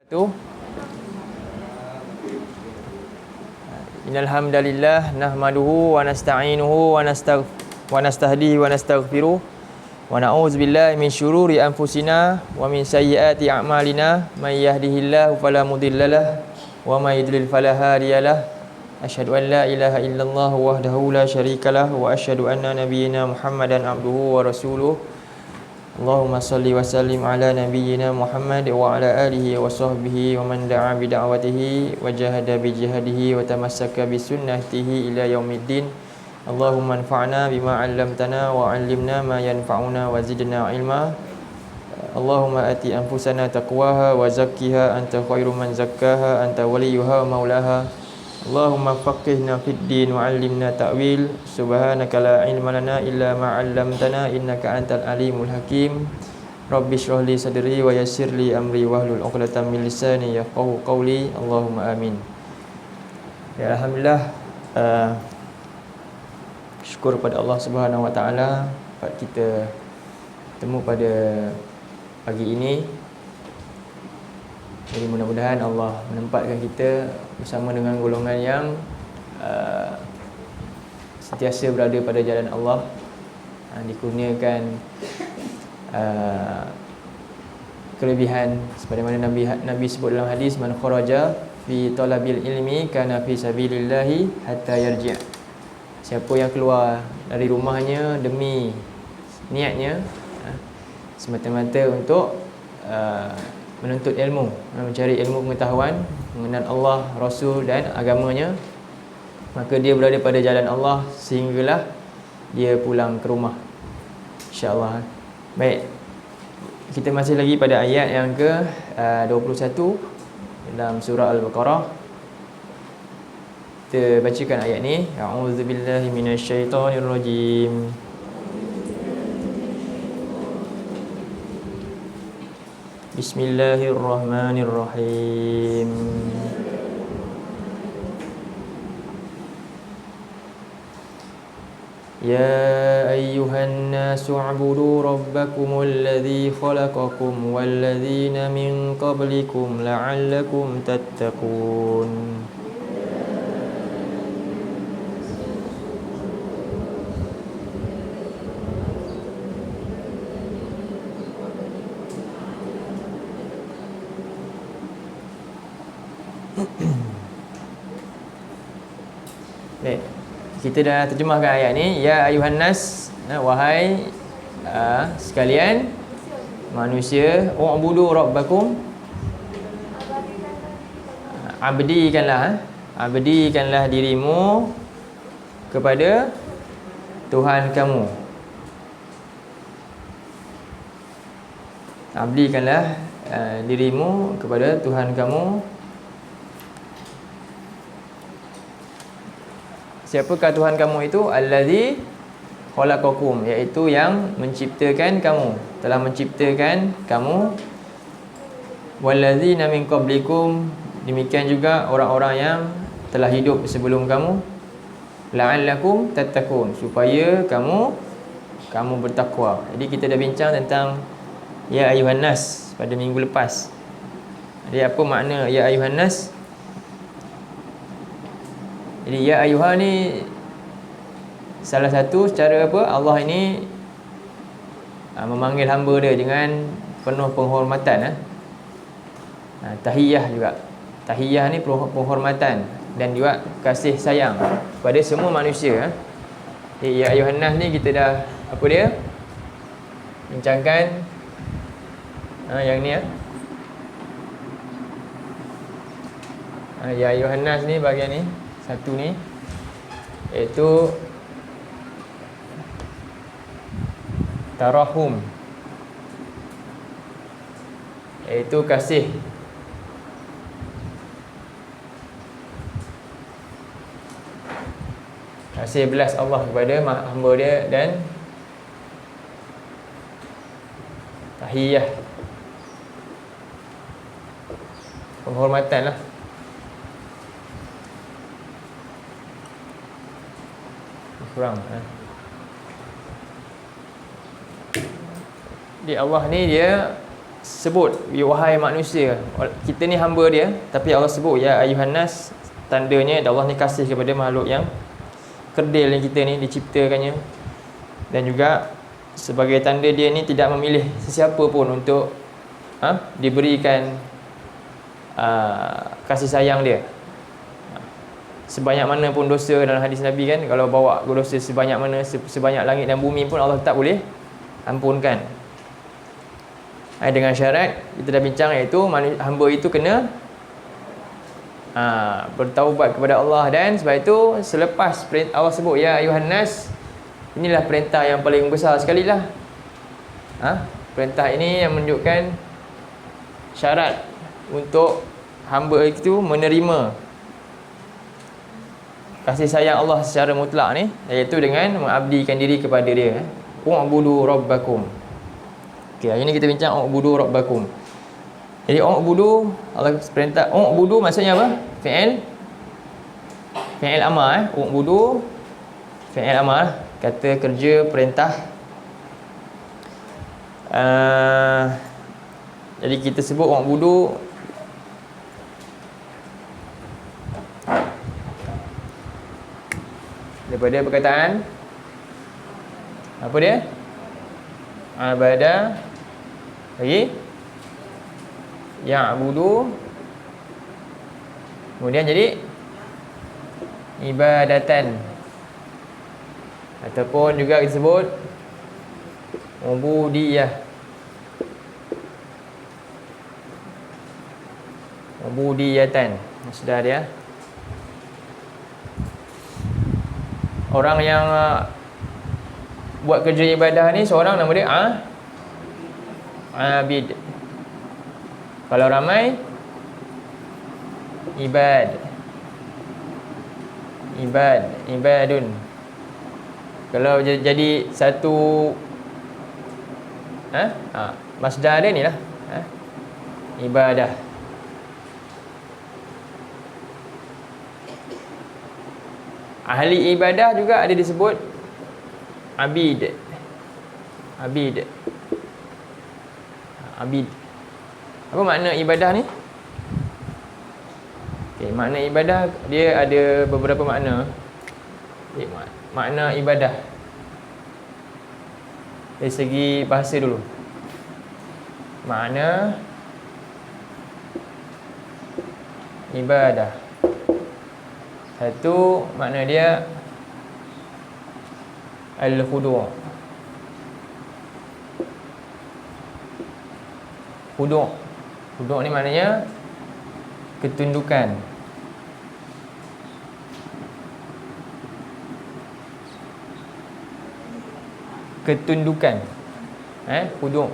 Tu Innal hamdalillah nahmaduhu wa nasta'inuhu wa nastahdihi wa nastaghfiruh wa na'udzu billahi min syururi anfusina wa min sayyiati a'malina may yahdihillahu fala mudhillalah wa may yudlil fala hadiyalah. Asyhadu an la ilaha illallah wahdahu la syarikalah wa asyhadu anna nabiyyana Muhammadan abduhu wa rasuluh. Allahumma salli wa sallim ala nabiyyina Muhammad wa ala alihi wa sahbihi wa man da'a bi da'watihi wa jahada bi jihadihi wa tamassaka bi sunnatihi ila yaumiddin. Allahumma anfa'na bima 'allamtana wa 'allimna ma yanfa'una wa zidna ilma. Allahumma ati anfusana taqwaha wa zakkiha anta khairu man zakkaha anta waliyuha wa maulaha. Allahumma faqihna fid din wa 'allimna ta'wil. Subhanaka la ilma lana illa ma 'allamtana innaka antal alimul hakim. Rabbi shrah li sadri wa yassir li amri wahlul 'uqdatam min lisani yafqahu qawli. Allahumma amin. Ya, alhamdulillah, syukur pada Allah Subhanahu wa taala kita bertemu pada pagi ini. Jadi mudah-mudahan Allah menempatkan kita bersama dengan golongan yang sentiasa berada pada jalan Allah, dikurniakan kelebihan sebagaimana Nabi sebut dalam hadis, man kharaja fi talabil ilmi kana fi sabilillahi hatta yarji'. Siapa yang keluar dari rumahnya demi niatnya semata-mata untuk menuntut ilmu, mencari ilmu pengetahuan mengenal Allah, Rasul dan agamanya, maka dia berada pada jalan Allah sehinggalah dia pulang ke rumah, insya-Allah. Baik, kita masih lagi pada ayat yang ke-21 dalam surah Al-Baqarah. Kita bacakan ayat ni. A'udzubillahi minasyaitonirrajim. Bismillahirrahmanirrahim. Ya ayyuhan nasu u'budu rabbakumul ladzi khalaqakum wal ladzina min qablikum la'allakum tattaqun. Baik, kita dah terjemahkan ayat ni. Ya ayuhan nas, wahai sekalian manusia, u'budu rabbakum, abdikanlah dirimu kepada Tuhan kamu. Abdikanlah dirimu kepada Tuhan kamu. Siapakah Tuhan kamu itu? Allazi khalaqakum, iaitu yang menciptakan kamu, telah menciptakan kamu. Wallazina min qablikum, demikian juga orang-orang yang telah hidup sebelum kamu. La'allakum tattaqun, supaya kamu bertakwa. Jadi kita dah bincang tentang ya ayuhan nas pada minggu lepas. Jadi apa makna ya ayuhan nas? Jadi ya ayuha ni salah satu cara apa Allah ini memanggil hamba dia dengan penuh penghormatan. Tahiyah juga. Tahiyah ni penghormatan dan juga kasih sayang kepada semua manusia. Jadi ya ayuhan nas ni kita dah apa dia? Bincangkan yang ni ya ayuhan nas ni bahagian ni. Satu ni iaitu tarahum, iaitu kasih. Kasih belas Allah kepada hamba dia, dan tahiyah, penghormatan lah. Kurang. Jadi Allah ni dia sebut, wahai manusia, kita ni hamba dia, tapi Allah sebut ya ayuhan nas, tandanya Allah ni kasih kepada makhluk yang kerdil yang kita ni diciptakannya, dan juga sebagai tanda dia ni tidak memilih sesiapa pun untuk diberikan kasih sayang dia. Sebanyak mana pun dosa, dalam hadis Nabi kan, kalau bawa dosa sebanyak mana, sebanyak langit dan bumi pun Allah tak boleh ampunkan. Dengan syarat kita dah bincang, iaitu hamba itu kena bertaubat kepada Allah. Dan sebab itu selepas Allah sebut ya ayuhan nas, inilah perintah yang paling besar sekali lah. Perintah ini yang menunjukkan syarat untuk hamba itu menerima kasih sayang Allah secara mutlak ni, iaitu dengan mengabdikan diri kepada dia. U'budu rabbakum. Okey, hari ni kita bincang u'budu rabbakum. Jadi u'budu, Allah perintah u'budu maksudnya apa? Fi'il amar. U'budu fi'il amar, kata kerja, perintah. Jadi kita sebut u'budu daripada perkataan apa dia? Abada lagi ya'budu, kemudian jadi ibadatan, ataupun juga disebut ubudiyah. Ubudiyatan sudah dia. Orang yang buat kerja ibadah ni seorang, nama dia abid. Kalau ramai, ibadun. Kalau jadi satu masdar dia ni lah, ibadah. Ahli ibadah juga ada disebut abid. Apa makna ibadah ni? Okay, makna ibadah dia ada beberapa makna. Makna ibadah dari segi bahasa dulu. Makna ibadah, satu makna dia al-khudu'. Khudu' ni maknanya ketundukan. Khudu'.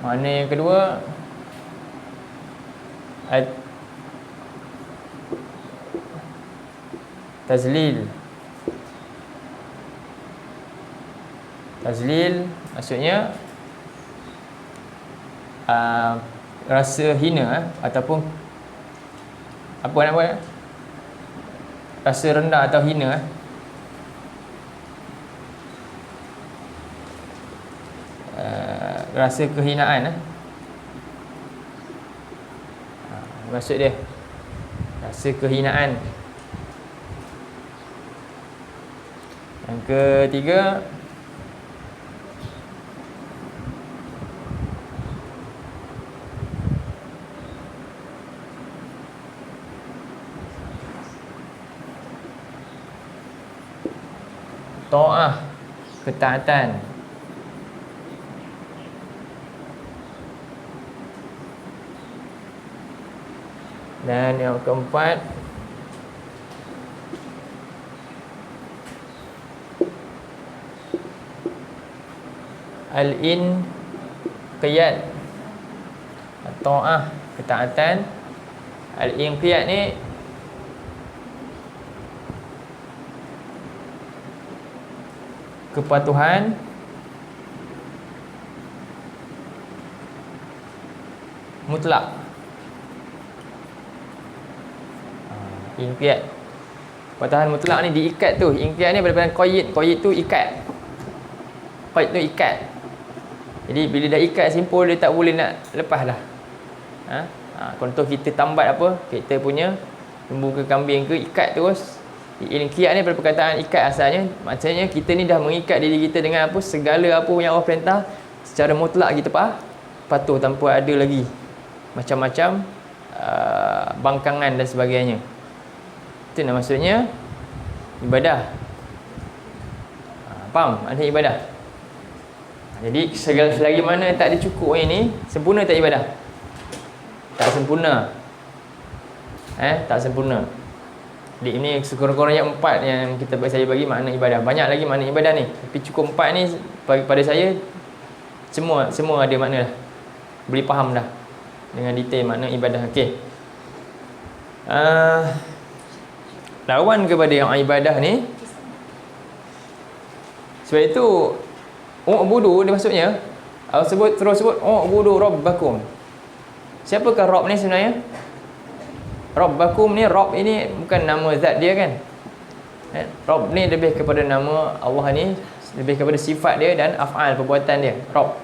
Makna yang kedua tazlil. Tazlil maksudnya rasa hina ataupun apa nak buat, rasa rendah atau hina. Rasa kehinaan. Maksud dia rasa kehinaan. Yang ketiga ta'ah, ketaatan. Dan yang keempat al-inqiyad. Ta'ah, ketaatan. Al-inqiyad ni kepatuhan mutlak. Inqiyad, kepatuhan mutlak ni diikat tu. Inqiyad ni daripada qayyid. Qayyid tu ikat. Qayyid tu ikat. Jadi bila dah ikat simpul, dia tak boleh nak lepas dah. Contoh kita tambat apa, kita punya lembu ke kambing ke, ikat terus. Qiyad ni daripada perkataan ikat asalnya, maksudnya kita ni dah mengikat diri kita dengan apa, segala apa yang Allah perintah secara mutlak kita patuh tanpa ada lagi macam-macam bangkangan dan sebagainya. Itu nak maksudnya ibadah. Faham? Ada ibadah. Jadi selagi mana tak ada cukup ini, sempurna tak ibadah? Tak sempurna. Tak sempurna. Jadi ini sekurang-kurangnya 4 yang saya bagi makna ibadah. Banyak lagi makna ibadah ni, tapi cukup 4 ni pada saya semua ada makna dah. Boleh faham dah dengan detail makna ibadah. Okey. Lawan kepada yang ibadah ni, sebab itu u'budu dia maksudnya Allah terus sebut u'budu rabbakum. Siapakah Rabb ni sebenarnya? Rabbakum ni, Rabb ini bukan nama zat dia kan. Rabb ni lebih kepada nama Allah ni, lebih kepada sifat dia dan af'al, perbuatan dia, Rabb.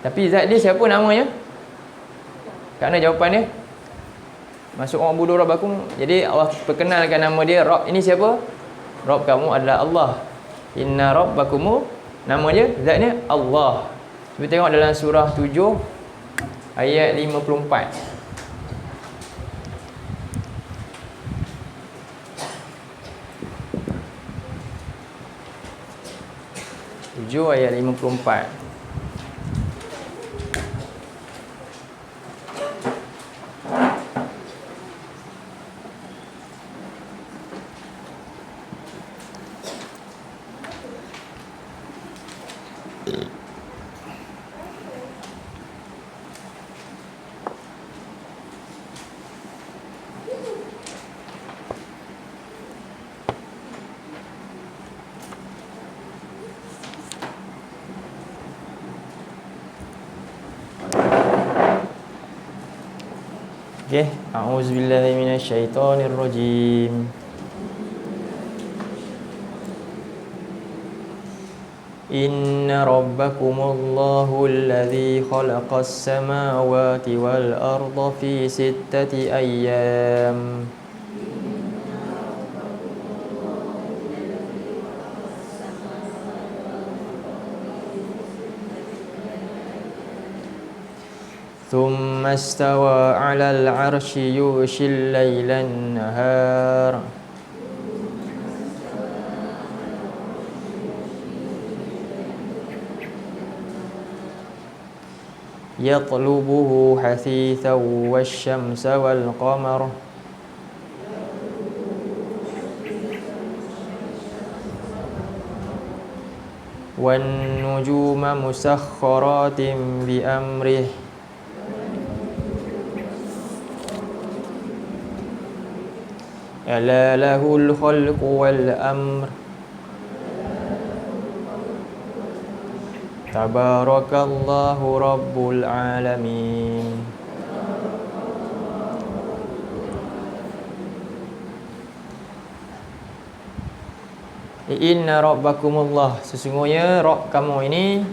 Tapi zat dia siapa namanya? Kerana jawapan dia masuk u'budu rabbakum. Jadi Allah perkenalkan nama dia Rabb. Ini siapa? Rabb kamu adalah Allah. Inna rabbakumu, nama dia, zatnya Allah. Kita tengok dalam surah 7 ayat 54. 7 ayat 54. Okay. A'udzubillahi minasyaitonirrajim. Inna rabbakumullahu alladhi khalaqas samawati wal arda fi 6 ayyam. ثم استوى على العرش يغشي الليل النهار يطلبه حثيثا والشمس والقمر والنجوم مسخرات بأمره ألا له الخلق والأمر Tabarakallahu Rabbul Alamin. Inna rabbakumullah, sesungguhnya Rabb kamu ini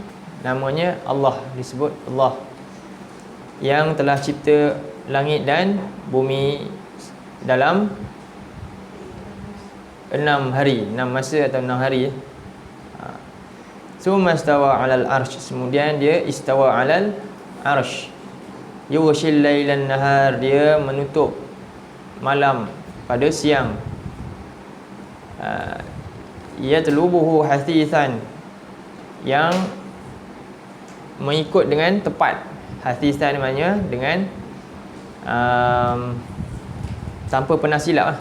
namanya Allah, disebut Allah, yang telah cipta langit dan bumi dalam 6 hari, 6 masa atau 6 hari. Summa istawa 'alal arsh, kemudian dia istawa 'alal arsh. Yughshil lailan nahar, dia menutup malam pada siang. Yatlubuhu hasithan, yang mengikut dengan tepat. Hasithan maknanya dengan tanpa pernah silap.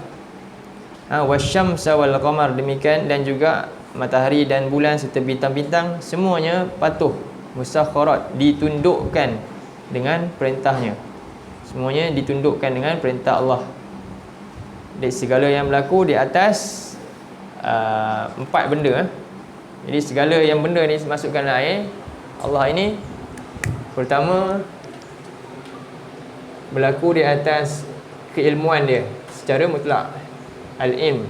Wasyamsa wal qamar, demikian, dan juga matahari dan bulan serta bintang-bintang semuanya patuh, musakharat, ditundukkan dengan perintahnya. Semuanya ditundukkan dengan perintah Allah. Dari segala yang berlaku di atas 4 benda. Jadi segala yang benda ni masukkan dalam air, Allah ini pertama berlaku di atas keilmuan dia secara mutlak, al-ilm.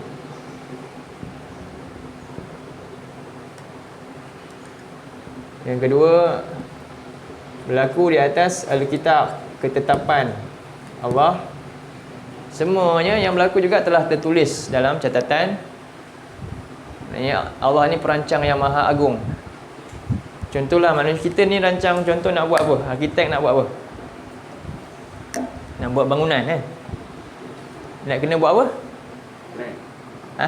Yang kedua, berlaku di atas Alkitab, ketetapan Allah. Semuanya yang berlaku juga telah tertulis dalam catatan. Maksudnya Allah ni perancang yang maha agung. Contohlah manusia kita ni rancang, contoh nak buat apa? Arkitek nak buat apa? Nak buat bangunan kan? Nak kena buat apa? Ha?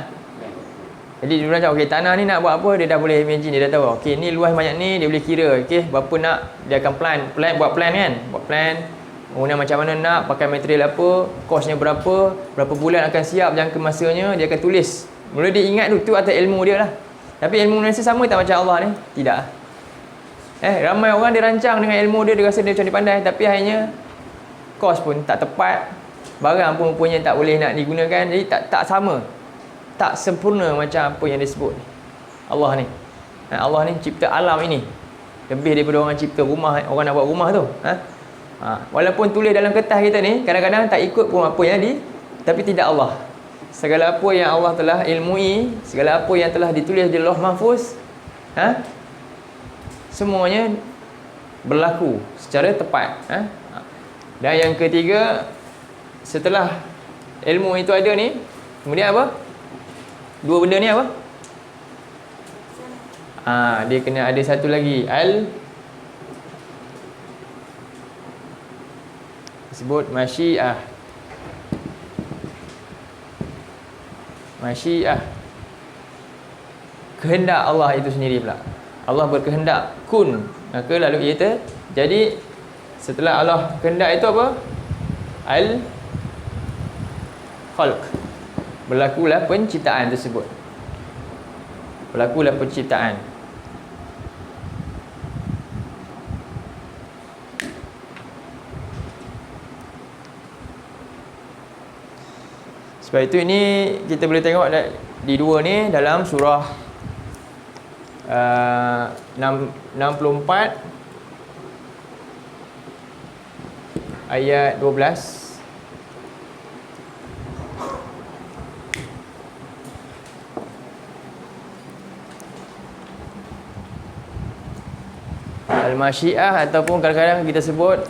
Jadi dia rancang, okey, tanah ni nak buat apa? Dia dah boleh imagine, dia dah tahu. Okey, ni luas banyak ni, dia boleh kira. Okey, berapa nak, dia akan buat plan kan? Buat plan. Bangunan macam mana nak, pakai material apa, kosnya berapa bulan akan siap, jangka masanya, dia akan tulis. Mula dia ingat tu atas ilmu dia lah. Tapi ilmu manusia sama tak macam Allah ni? Tidak. Ramai orang dia rancang dengan ilmu dia, dia rasa dia macam dia pandai, tapi akhirnya kos pun tak tepat, barang pun rupanya tak boleh nak digunakan. Jadi tak sama, tak sempurna macam apa yang disebut Allah ni. Allah ni cipta alam ini lebih daripada orang cipta rumah, orang nak buat rumah tu. Walaupun tulis dalam kertas kita ni, kadang-kadang tak ikut pun apa yang tapi tidak Allah. Segala apa yang Allah telah ilmui, segala apa yang telah ditulis di Lauh Mahfuz, semuanya berlaku secara tepat. Dan yang ketiga, setelah ilmu itu ada ni, kemudian apa? Dua benda ni apa? Dia kena ada satu lagi, disebut masyiah. Masyiah, kehendak Allah itu sendiri pula. Allah berkehendak kun, maka lalu ia terjadi. Setelah Allah kehendak itu apa? Al-khalq, berlakulah penciptaan tersebut. Berlakulah penciptaan. Sebab itu ini kita boleh tengok di dua ni dalam surah 64 ayat 12. Al-masyiah ataupun kadang-kadang kita sebut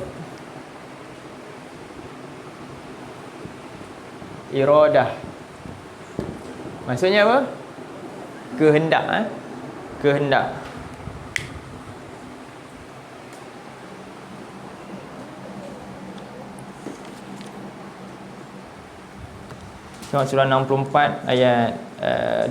iradah. Maksudnya apa? Kehendak. Kehendak. Tengok surah 64 ayat 2.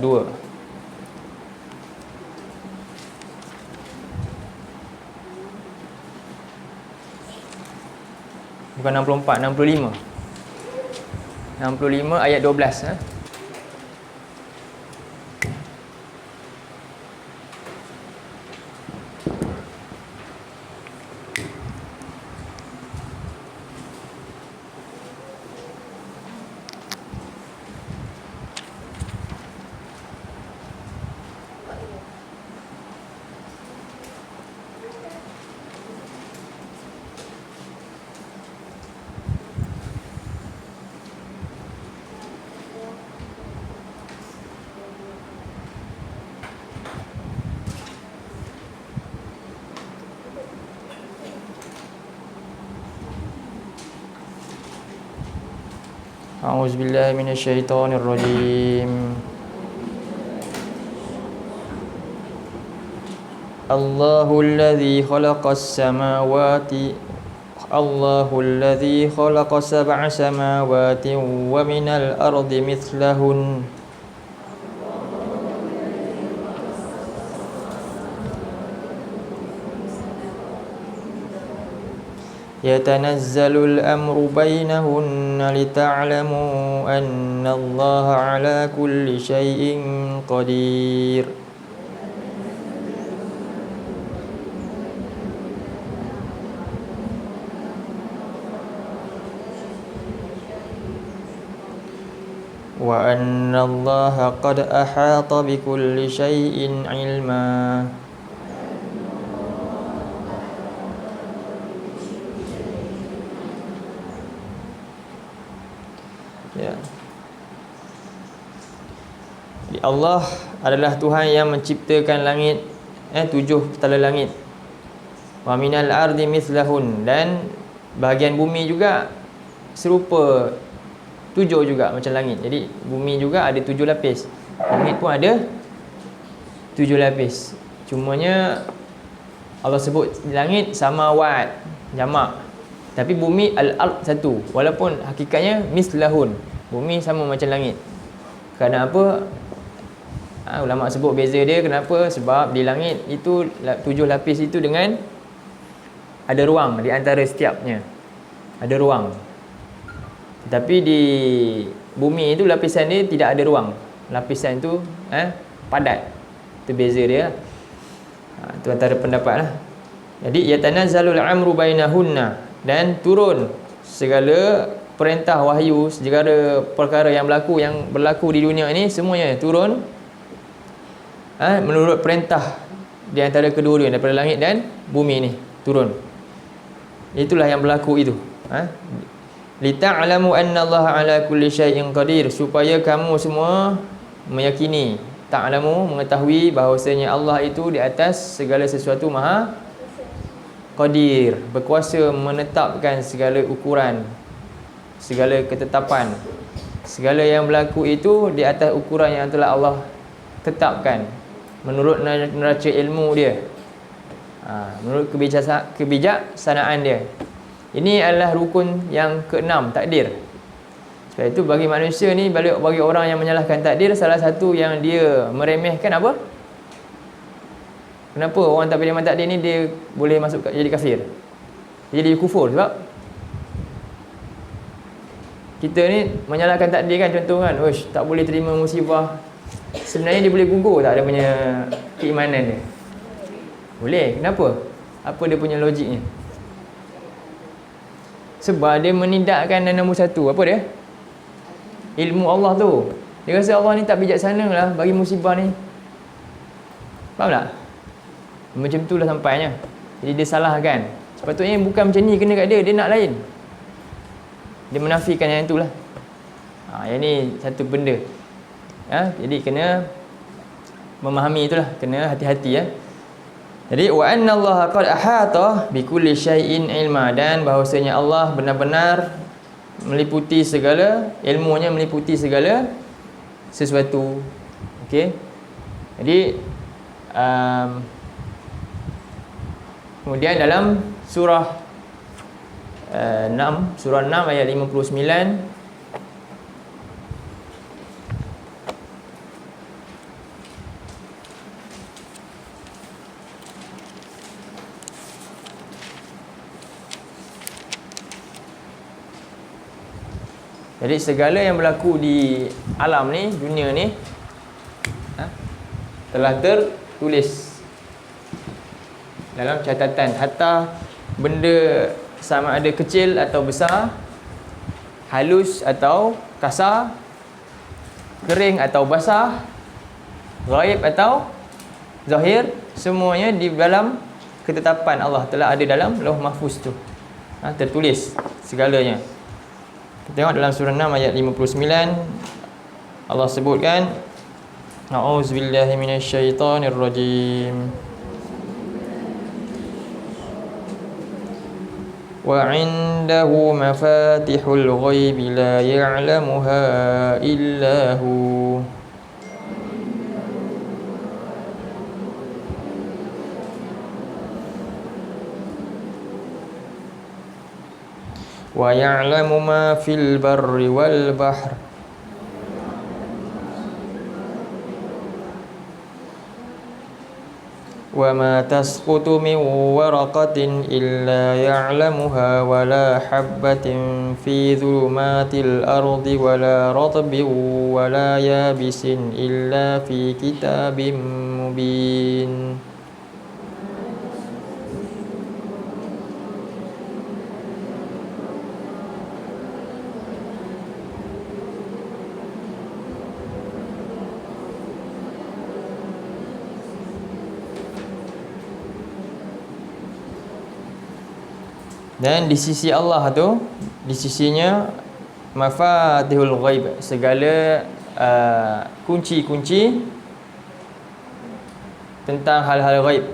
Bukan 64, 65. 65 ayat 12. A'udzubillahi minasyaitonirrajim. Allahul ladzi khalaqas samawati Allahul ladzi khalaqa sab'a samawati wa minal ardi mithlahun yatanazzalul amru bainahunna lita'lamu anna Allaha ala kulli syai'in qadir. Wa anna Allaha qad ahata bi kulli syai'in ilma. Ya. Allah adalah Tuhan yang menciptakan langit, 7 petala langit Wa minal ardi mithlahun, dan bahagian bumi juga serupa 7 juga macam langit. Jadi bumi juga ada 7 lapis. Langit pun ada 7 lapis. Cumanya Allah sebut langit samawat jamak, tapi bumi al-ard satu. Walaupun hakikatnya mislahun, bumi sama macam langit. Kerana apa? Ulama sebut beza dia kenapa? Sebab di langit itu 7 lapis itu dengan ada ruang di antara setiapnya. Ada ruang. Tapi di bumi itu lapisan dia tidak ada ruang. Lapisan itu padat. Itu beza dia. Itu antara pendapat lah. Jadi yatanazzalul amru bainahunna, dan turun segala perintah wahyu, segala perkara yang berlaku di dunia ini semuanya turun menurut perintah di antara kedua-duanya, daripada langit dan bumi ini turun. Itulah yang berlaku itu. Lita'lamu annallaha ala kulli syai'in qadir, supaya kamu semua meyakini, ta'lamu mengetahui bahawasanya Allah itu di atas segala sesuatu maha qadir, berkuasa menetapkan segala ukuran, segala ketetapan. Segala yang berlaku itu di atas ukuran yang telah Allah tetapkan menurut neraca ilmu dia, menurut kebijaksanaan dia. Ini adalah rukun yang ke-6, takdir. Sebab itu bagi manusia ni, bagi orang yang menyalahkan takdir, salah satu yang dia meremehkan apa? Kenapa orang tak beriman takdir ni dia boleh masuk jadi kafir, jadi kufur? Sebab kita ni menyalahkan takdir kan, contoh kan, tak boleh terima musibah. Sebenarnya dia boleh gugur tak dia punya keimanan dia? Boleh. Kenapa? Apa dia punya logiknya? Sebab dia menindakkan yang nombor satu. Apa dia? Ilmu Allah tu. Dia rasa Allah ni tak bijaksana lah bagi musibah ni. Faham tak? Macam tu lah sampainya. Jadi dia salahkan. Sepatutnya bukan macam ni kena kat dia. Dia nak lain. Dia menafikan yang tu lah. Yang ni satu benda. Jadi kena memahami itulah, kena hati-hati ya. Jadi wa anna Allah qad ahata bi kulli syai'in ilma, dan bahawasanya Allah benar-benar meliputi segala ilmunya, meliputi segala sesuatu. Okey. Jadi kemudian dalam surah 6 ayat 59, jadi segala yang berlaku di alam ni, dunia ni, telah tertulis dalam catatan. Hatta benda sama ada kecil atau besar, halus atau kasar, kering atau basah, ghaib atau zahir, semuanya di dalam ketetapan Allah, telah ada dalam Lauh Mahfuz tu. Tertulis segalanya. Tengok dalam surah 6 ayat 59, Allah sebutkan, A'udzubillahi minasyaitonirrajim. Wa 'indahu mafatihul ghaibi la ya'lamuha illa hu. Wa ya'lamu ma fil barri wal bahr. Wa ma tasqutu min waraqatin illa ya'lamuha wa la habbatin fi dhulumatil ardi wa la ratbin wa la yabisin illa fi kitabim mubin. Dan di sisi Allah tu, di sisinya mafatihul ghaib, segala kunci-kunci tentang hal-hal ghaib.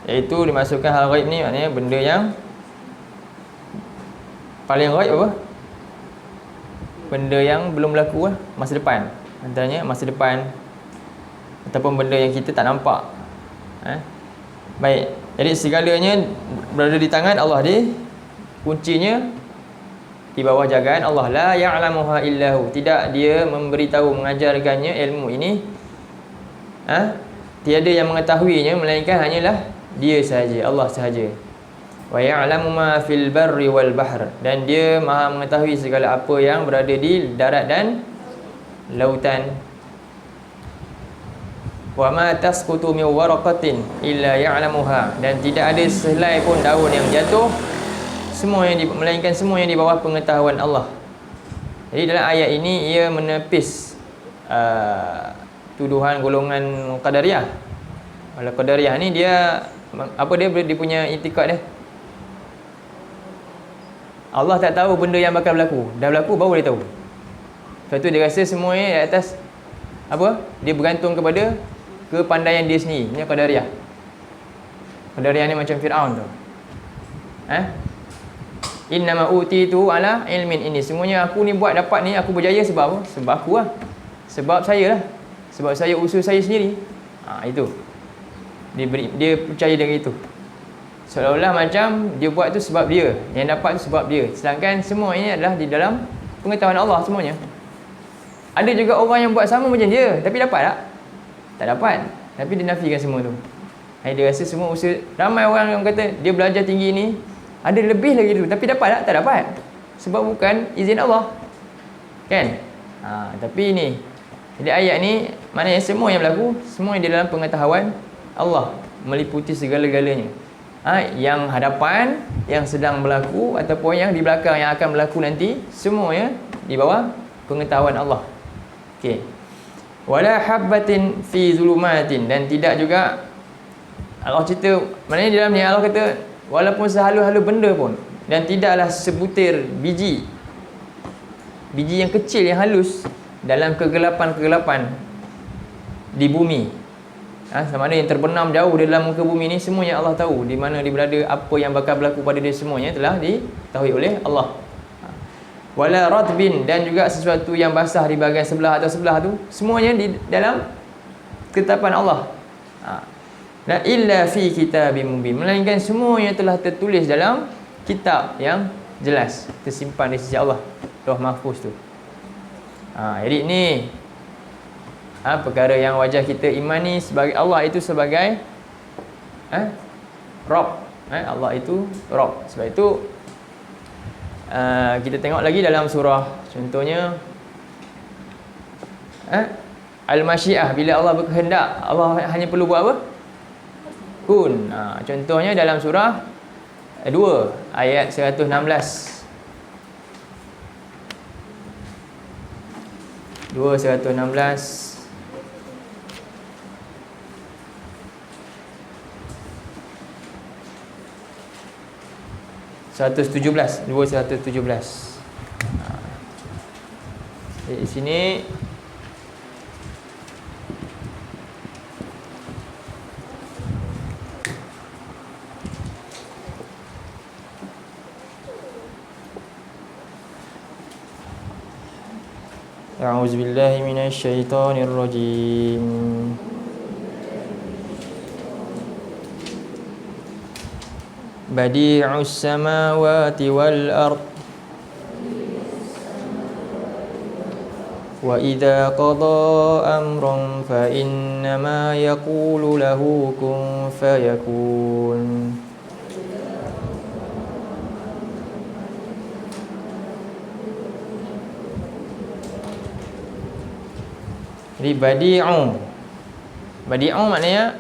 Iaitu dimasukkan hal ghaib ni maknanya benda yang paling ghaib apa? Benda yang belum berlaku lah, masa depan. Antaranya masa depan ataupun benda yang kita tak nampak. Baik. Jadi segalanya berada di tangan Allah dia. Kuncinya di bawah jagaan Allah. La ya'lamuha illahu. Tidak dia memberitahu, mengajarkannya ilmu ini. Tiada yang mengetahuinya melainkan hanyalah dia sahaja, Allah sahaja. Wa ya'lamu ma fil barri wal bahr. Dan dia Maha mengetahui segala apa yang berada di darat dan lautan. Wa ma tasqutu min waraqatin illa ya'lamuha. Dan tidak ada sehelai pun daun yang jatuh melainkan semua yang di bawah pengetahuan Allah. Jadi dalam ayat ini ia menepis tuduhan golongan Qadariyah. Kalau Qadariyah ni dia punya itikad dia. Allah tak tahu benda yang bakal berlaku. Dah berlaku baru dia tahu. Sebab tu dia rasa semuanya di atas dia bergantung kepada kepandaian dia sendiri. Ini Qadariyah. Qadariyah ni macam Firaun tu. Innama utitu ala ilmin. Ini semuanya aku ni buat dapat ni, aku berjaya sebab apa? Sebab aku lah. Sebab saya lah. Sebab saya usaha saya sendiri. Itu. Dia percaya dengan itu. Seolah-olah macam dia buat tu sebab dia, yang dapat tu sebab dia. Sedangkan semua ini adalah di dalam pengetahuan Allah semuanya. Ada juga orang yang buat sama macam dia, tapi dapat tak? Tak dapat. Tapi dia nafikan semua tu. Dia rasa semua usaha. Ramai orang yang kata dia belajar tinggi ni, ada lebih lagi tu, tapi dapat tak? Tak dapat. Sebab bukan izin Allah. Kan? Tapi ni, jadi ayat ni maknanya semua yang berlaku, semua yang di dalam pengetahuan Allah, meliputi segala-galanya. Yang hadapan, yang sedang berlaku ataupun yang di belakang yang akan berlaku nanti, semuanya di bawah pengetahuan Allah. Okey. Wala habbatin fi zulumatin. Dan tidak juga Allah cerita, maknanya di dalam ni Allah kata walaupun sehalu-halu benda pun, dan tidaklah sebutir biji yang kecil yang halus dalam kegelapan-kegelapan di bumi. Sama ada yang terbenam jauh di dalam muka bumi ni, semuanya Allah tahu di mana dia berada, apa yang bakal berlaku pada dia, semuanya telah diketahui oleh Allah. Wala ratbin. Dan juga sesuatu yang basah di bahagian sebelah atau sebelah tu, semuanya di dalam ketetapan Allah. La illa fi kitabim mubin. Melainkan semuanya telah tertulis dalam kitab yang jelas, tersimpan di sisi Allah, Lauh Mahfuz tu. Jadi ni perkara yang wajah kita imani sebagai Allah itu sebagai Rabb. Allah itu Rabb. Sebab itu kita tengok lagi dalam surah, contohnya Al-Masyiah, bila Allah berkehendak, Allah hanya perlu buat apa? Kun. Contohnya dalam surah 2 ayat 116. 2:116. 117. Di sini A'udzubillahi minasyaitonirrajim. Badi'us samawati wal ard wa idza qada amran fa innama yaqulu lahu kun fayakun. Jadi Badi'u maknanya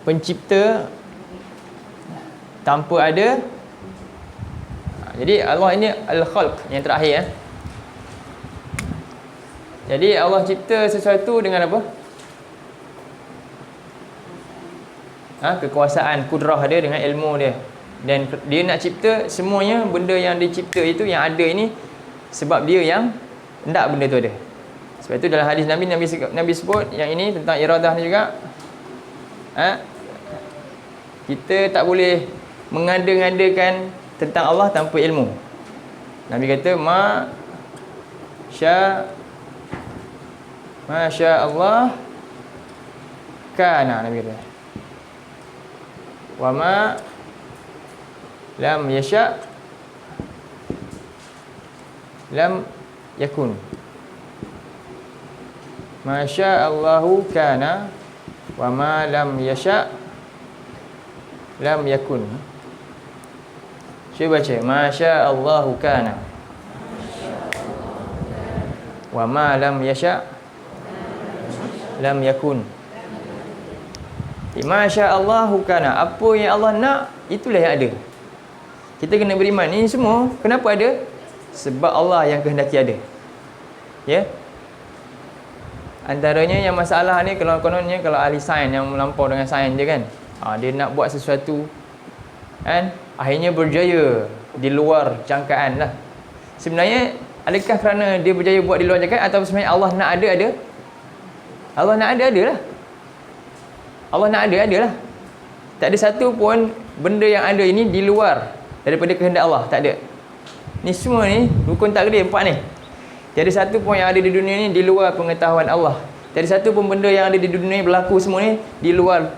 pencipta tanpa ada. Jadi Allah ini Al-Khalq yang terakhir. Jadi Allah cipta sesuatu dengan apa? Kekuasaan, kudrah dia, dengan ilmu dia. Dan dia nak cipta semuanya, benda yang dicipta itu, yang ada ini, sebab dia yang hendak benda tu ada. Sebab itu dalam hadis Nabi sebut yang ini tentang iradah ni juga. Kita tak boleh mengada-ngadakan tentang Allah tanpa ilmu. Nabi kata Masya Allah kana, Nabi kata. Wa ma lam yasha lam yakun. Masya Allahu kana wa ma lam yasha lam yakun. Cuba baca. Masya Allahu kana wa ma lam yasha lam yakun. Masya Allahu kana, apa yang Allah nak itulah yang ada. Kita kena beriman. Ini semua kenapa ada? Sebab Allah yang kehendaki ada. Ya. Antaranya yang masalah ni kononnya kalau ahli sains yang melampau dengan sains dia kan. Dia nak buat sesuatu kan, akhirnya berjaya di luar jangkaan lah. Sebenarnya adakah kerana dia berjaya buat di luar jangkaan, atau sebenarnya Allah nak ada? Allah nak ada lah. Allah nak ada lah. Tak ada satu pun benda yang ada ini di luar daripada kehendak Allah. Tak ada. Ni semua ni rukun takdir 4 ni. Tiada satu pun yang ada di dunia ni di luar pengetahuan Allah. Tiada satu pun benda yang ada di dunia ni berlaku semua ni di luar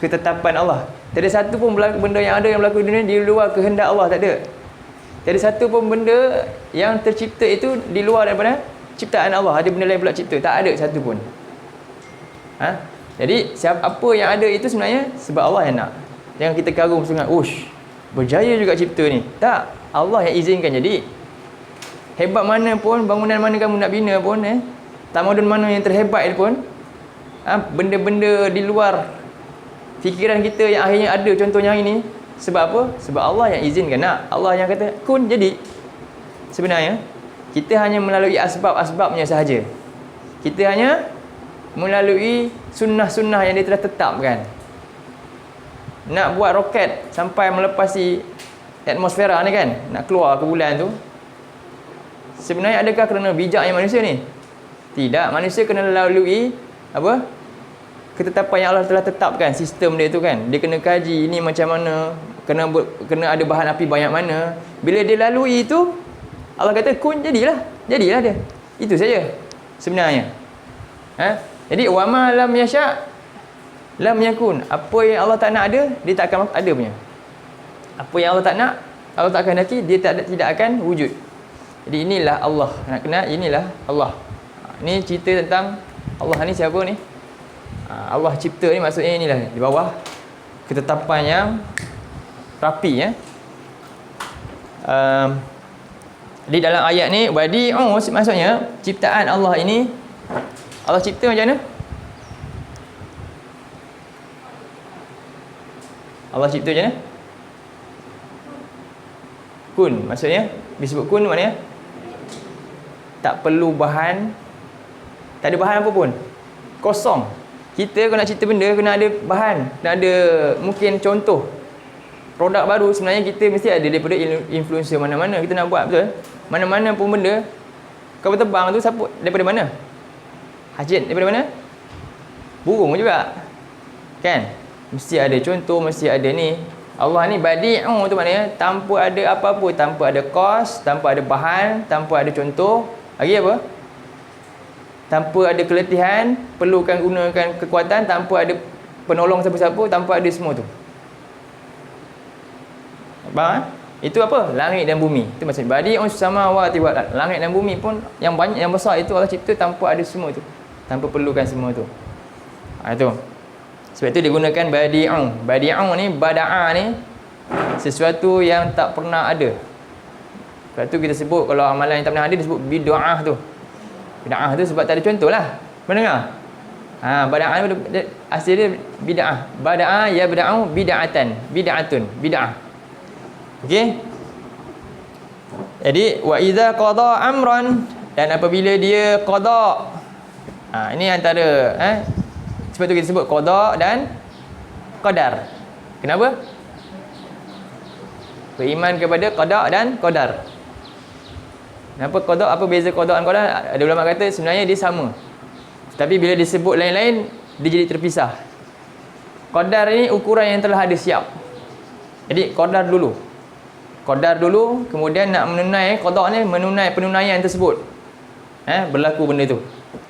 ketetapan Allah. Tiada satu pun benda yang ada yang berlaku di dunia ni di luar kehendak Allah. Tak ada. Tiada satu pun benda yang tercipta itu di luar daripada ciptaan Allah. Ada benda lain pula cipta. Tak ada satu pun. Jadi apa yang ada itu sebenarnya sebab Allah yang nak. Jangan kita kagum sangat, berjaya juga cipta ni. Tak, Allah yang izinkan jadi. Hebat mana pun, bangunan mana kamu nak bina pun, tamadun mana yang terhebat pun, benda-benda di luar fikiran kita yang akhirnya ada, contohnya ini, sebab apa? Sebab Allah yang izinkan nak. Allah yang kata kun jadi. Sebenarnya kita hanya melalui asbab-asbabnya sahaja. Kita hanya melalui sunnah-sunnah yang dia telah tetapkan. Nak buat roket sampai melepasi atmosfera ni kan, nak keluar ke bulan tu, sebenarnya adakah kerana bijaknya manusia ni? Tidak. Manusia kena lalui apa? Ketetapan yang Allah telah tetapkan, sistem dia tu kan. Dia kena kaji ini macam mana, kena ada bahan api banyak mana. Bila dia lalui itu, Allah kata kun jadilah dia. Itu saja sebenarnya. Jadi wa ma lam yasha lam yakun. Apa yang Allah tak nak ada, dia tak akan ada punya. Apa yang Allah tak nak, Allah tak akan kehendaki, dia tidak akan wujud. Jadi inilah Allah. Nak kenal, inilah Allah. Ini cerita tentang Allah ni siapa ni? Allah cipta ni maksudnya inilah, di bawah ketetapan yang rapi ya. Di dalam ayat ni badi'u maksudnya ciptaan Allah ini, Allah cipta macam mana? Allah cipta macam mana? Kun maksudnya disebut kun maknanya tak perlu bahan, tak ada bahan apa pun, kosong. Kita kalau nak cipta benda kena ada bahan, kena ada mungkin contoh produk baru. Sebenarnya kita mesti ada daripada influencer mana-mana kita nak buat, betul? Mana-mana pun benda kau terbang tu siapa, daripada mana? Hajat daripada mana? Burung juga kan? Mesti ada contoh, mesti ada ni. Allah ni badi'u tu maknanya tanpa ada apa-apa, tanpa ada kos, tanpa ada bahan, tanpa ada contoh. Lagi apa? Tanpa ada keletihan, perlukan gunakan kekuatan, tanpa ada penolong siapa-siapa, tanpa ada semua tu. Faham? Itu apa? Langit dan bumi. Itu maksudnya badi'u samawati wal ard. Langit dan bumi pun yang banyak, yang besar itu Allah cipta tanpa ada semua tu. Tanpa perlukan semua tu. Itu. Sebab itu digunakan badi'u. Badi'u ni, bada'a ni sesuatu yang tak pernah ada. Sebab tu kita sebut kalau amalan yang tak pernah ada disebut bid'ah tu. Bid'ah tu sebab tak ada contoh lah. Pernah dengar? Bada'ah ni asal dia bid'ah. Bada'a ya bid'ah bid'atan. Bid'atun. Bid'ah. Okey? Jadi wa idza qada amran, dan apabila dia qada. Ini antara sebab tu kita sebut qada dan qadar. Kenapa? Beriman kepada qada dan qadar. Kenapa qada? Apa beza qada dan qadar? Ada ulama kata sebenarnya dia sama. Tapi bila disebut lain-lain, dia jadi terpisah. Qadar ni ukuran yang telah ada siap. Jadi qadar dulu. Qadar dulu, kemudian nak menunai qada ni, menunai penunaian tersebut. Berlaku benda tu.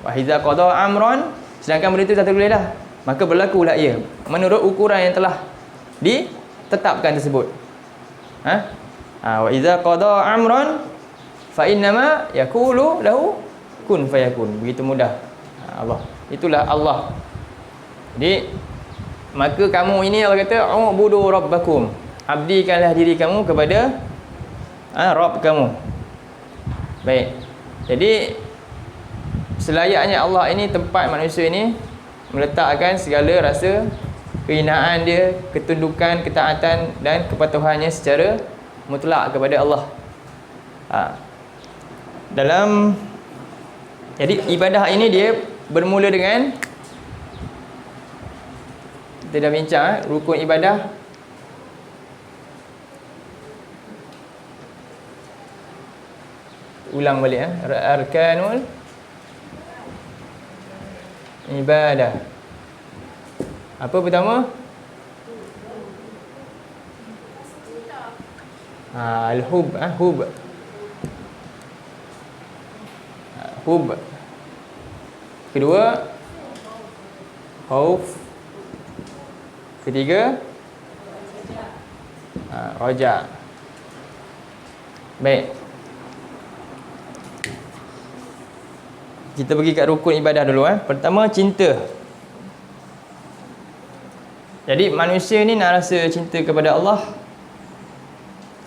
Wa idza qada amran, sedangkan benda tu tak boleh dah. Maka berlakulah ia menurut ukuran yang telah ditetapkan tersebut. Wa idza qada amran fa innama yaqulu lahu kun fayakun. Begitu mudah. Allah. Itulah Allah. Jadi maka kamu ini Allah kata ubudu rabbakum. Abdikanlah diri kamu kepada Rabb kamu. Baik. Jadi selayaknya Allah ini tempat manusia ini meletakkan segala rasa kehinaan dia, ketundukan, ketaatan dan kepatuhannya secara mutlak kepada Allah. Jadi ibadah ini dia bermula dengan, kita dah bincang rukun ibadah. Ulang balik arkanul ibadah. Apa pertama? Al-hub, hub. Kedua, khauf. Ketiga, raja. Baik. Kita pergi kat rukun ibadah dulu. Pertama, cinta. Jadi manusia ni nak rasa cinta kepada Allah.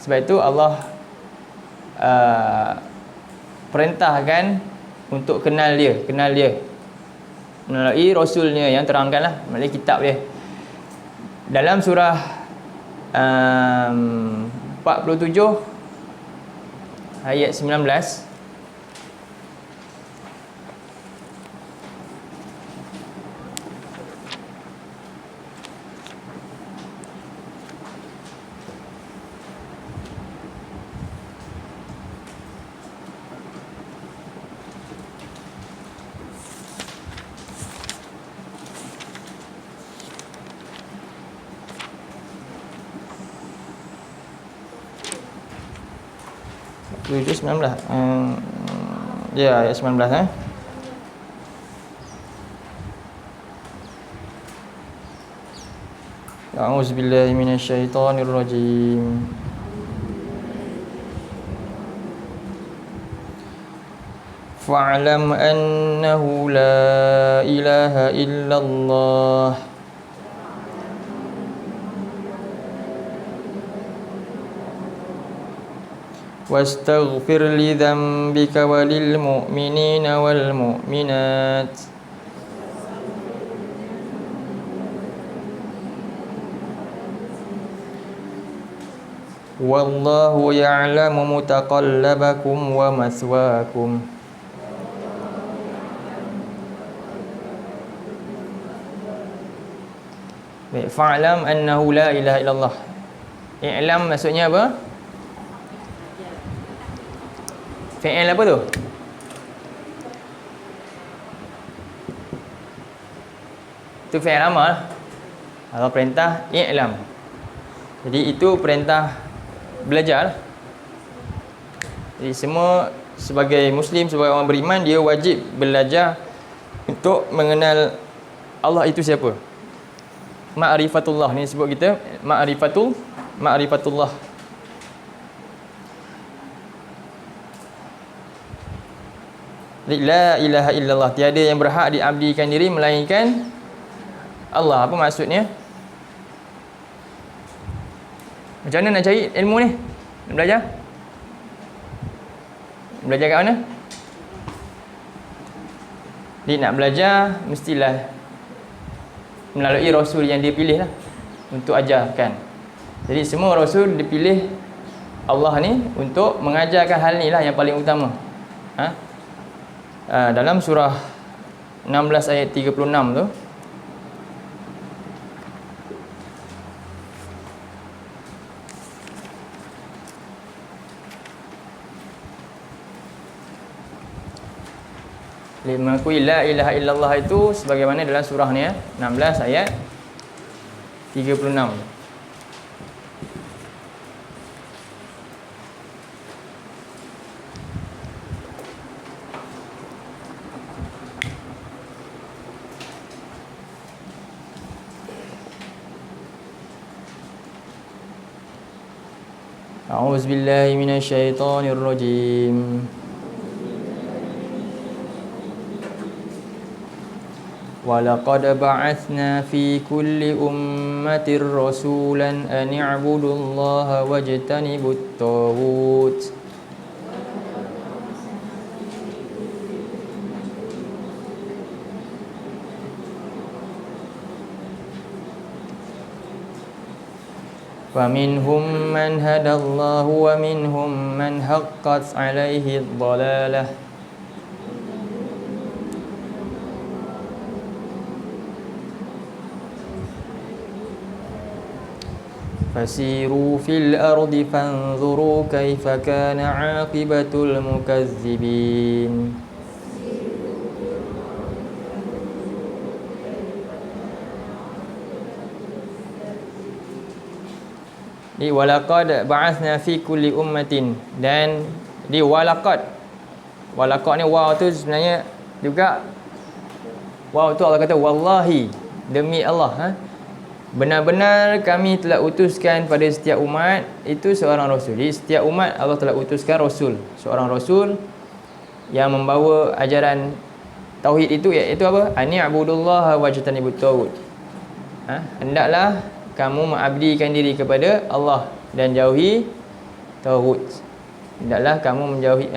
Sebab itu Allah perintahkan untuk kenal dia melalui Rasulnya yang terangkanlah, melalui kitab dia. Dalam surah 47 ayat 19, ayat 19. Ya, ayat 19 A'udzubillahi minasyaitonirrajim. Fa'lam annahu la ilaha illallah wastaghfir li dhanbika walil mu'minina wal mu'minat wallahu ya'lamu mutaqallabakum wa mathwaakum. Baik, fa'lam annahu la ilaha illallah. I'lam maksudnya apa? Fi'il apa tu? Itu fi'il amal. Kalau perintah i'lam. Jadi itu perintah belajar. Jadi semua sebagai muslim, sebagai orang beriman, dia wajib belajar untuk mengenal Allah itu siapa. Ma'rifatullah ni sebut kita ma'rifatullah. La ilaha illallah, tiada yang berhak diabdikan diri melainkan Allah. Apa maksudnya? Macam mana nak cari ilmu ni? Nak belajar? Belajar kat mana? Jadi nak belajar mestilah melalui Rasul yang dia pilih lah untuk ajarkan. Jadi semua Rasul dipilih Allah ni untuk mengajarkan hal ni lah yang paling utama. Dalam surah 16 ayat 36 tu, Mengakui la ilaha illallah itu sebagaimana dalam surah ni 16 ayat 36. A'udzubillahi minasyaitonirrajim. Walaqad ba'atsna fi kulli ummatin rasulan an i'budullaha wajtanibut taghut. Faminhum man hadallahu wa minhum man haqqat 'alaihi ad-dhalalah. Fasiru fil ardi fanzuru kaifa kana 'aqibatul mukazzibin. Di walaqad ba'atsna fi kulli ummatin, dan di walaqad ni waw tu sebenarnya juga waw tu Allah kata wallahi, demi Allah, benar-benar kami telah utuskan pada setiap umat itu seorang rasul. Jadi setiap umat Allah telah utuskan rasul, seorang rasul yang membawa ajaran tauhid itu, iaitu apa? Ani'budullaha wajtanibut taghut. Hendaklah kamu mengabdikan diri kepada Allah dan jauhi taghut. Hendaklah kamu menjauhi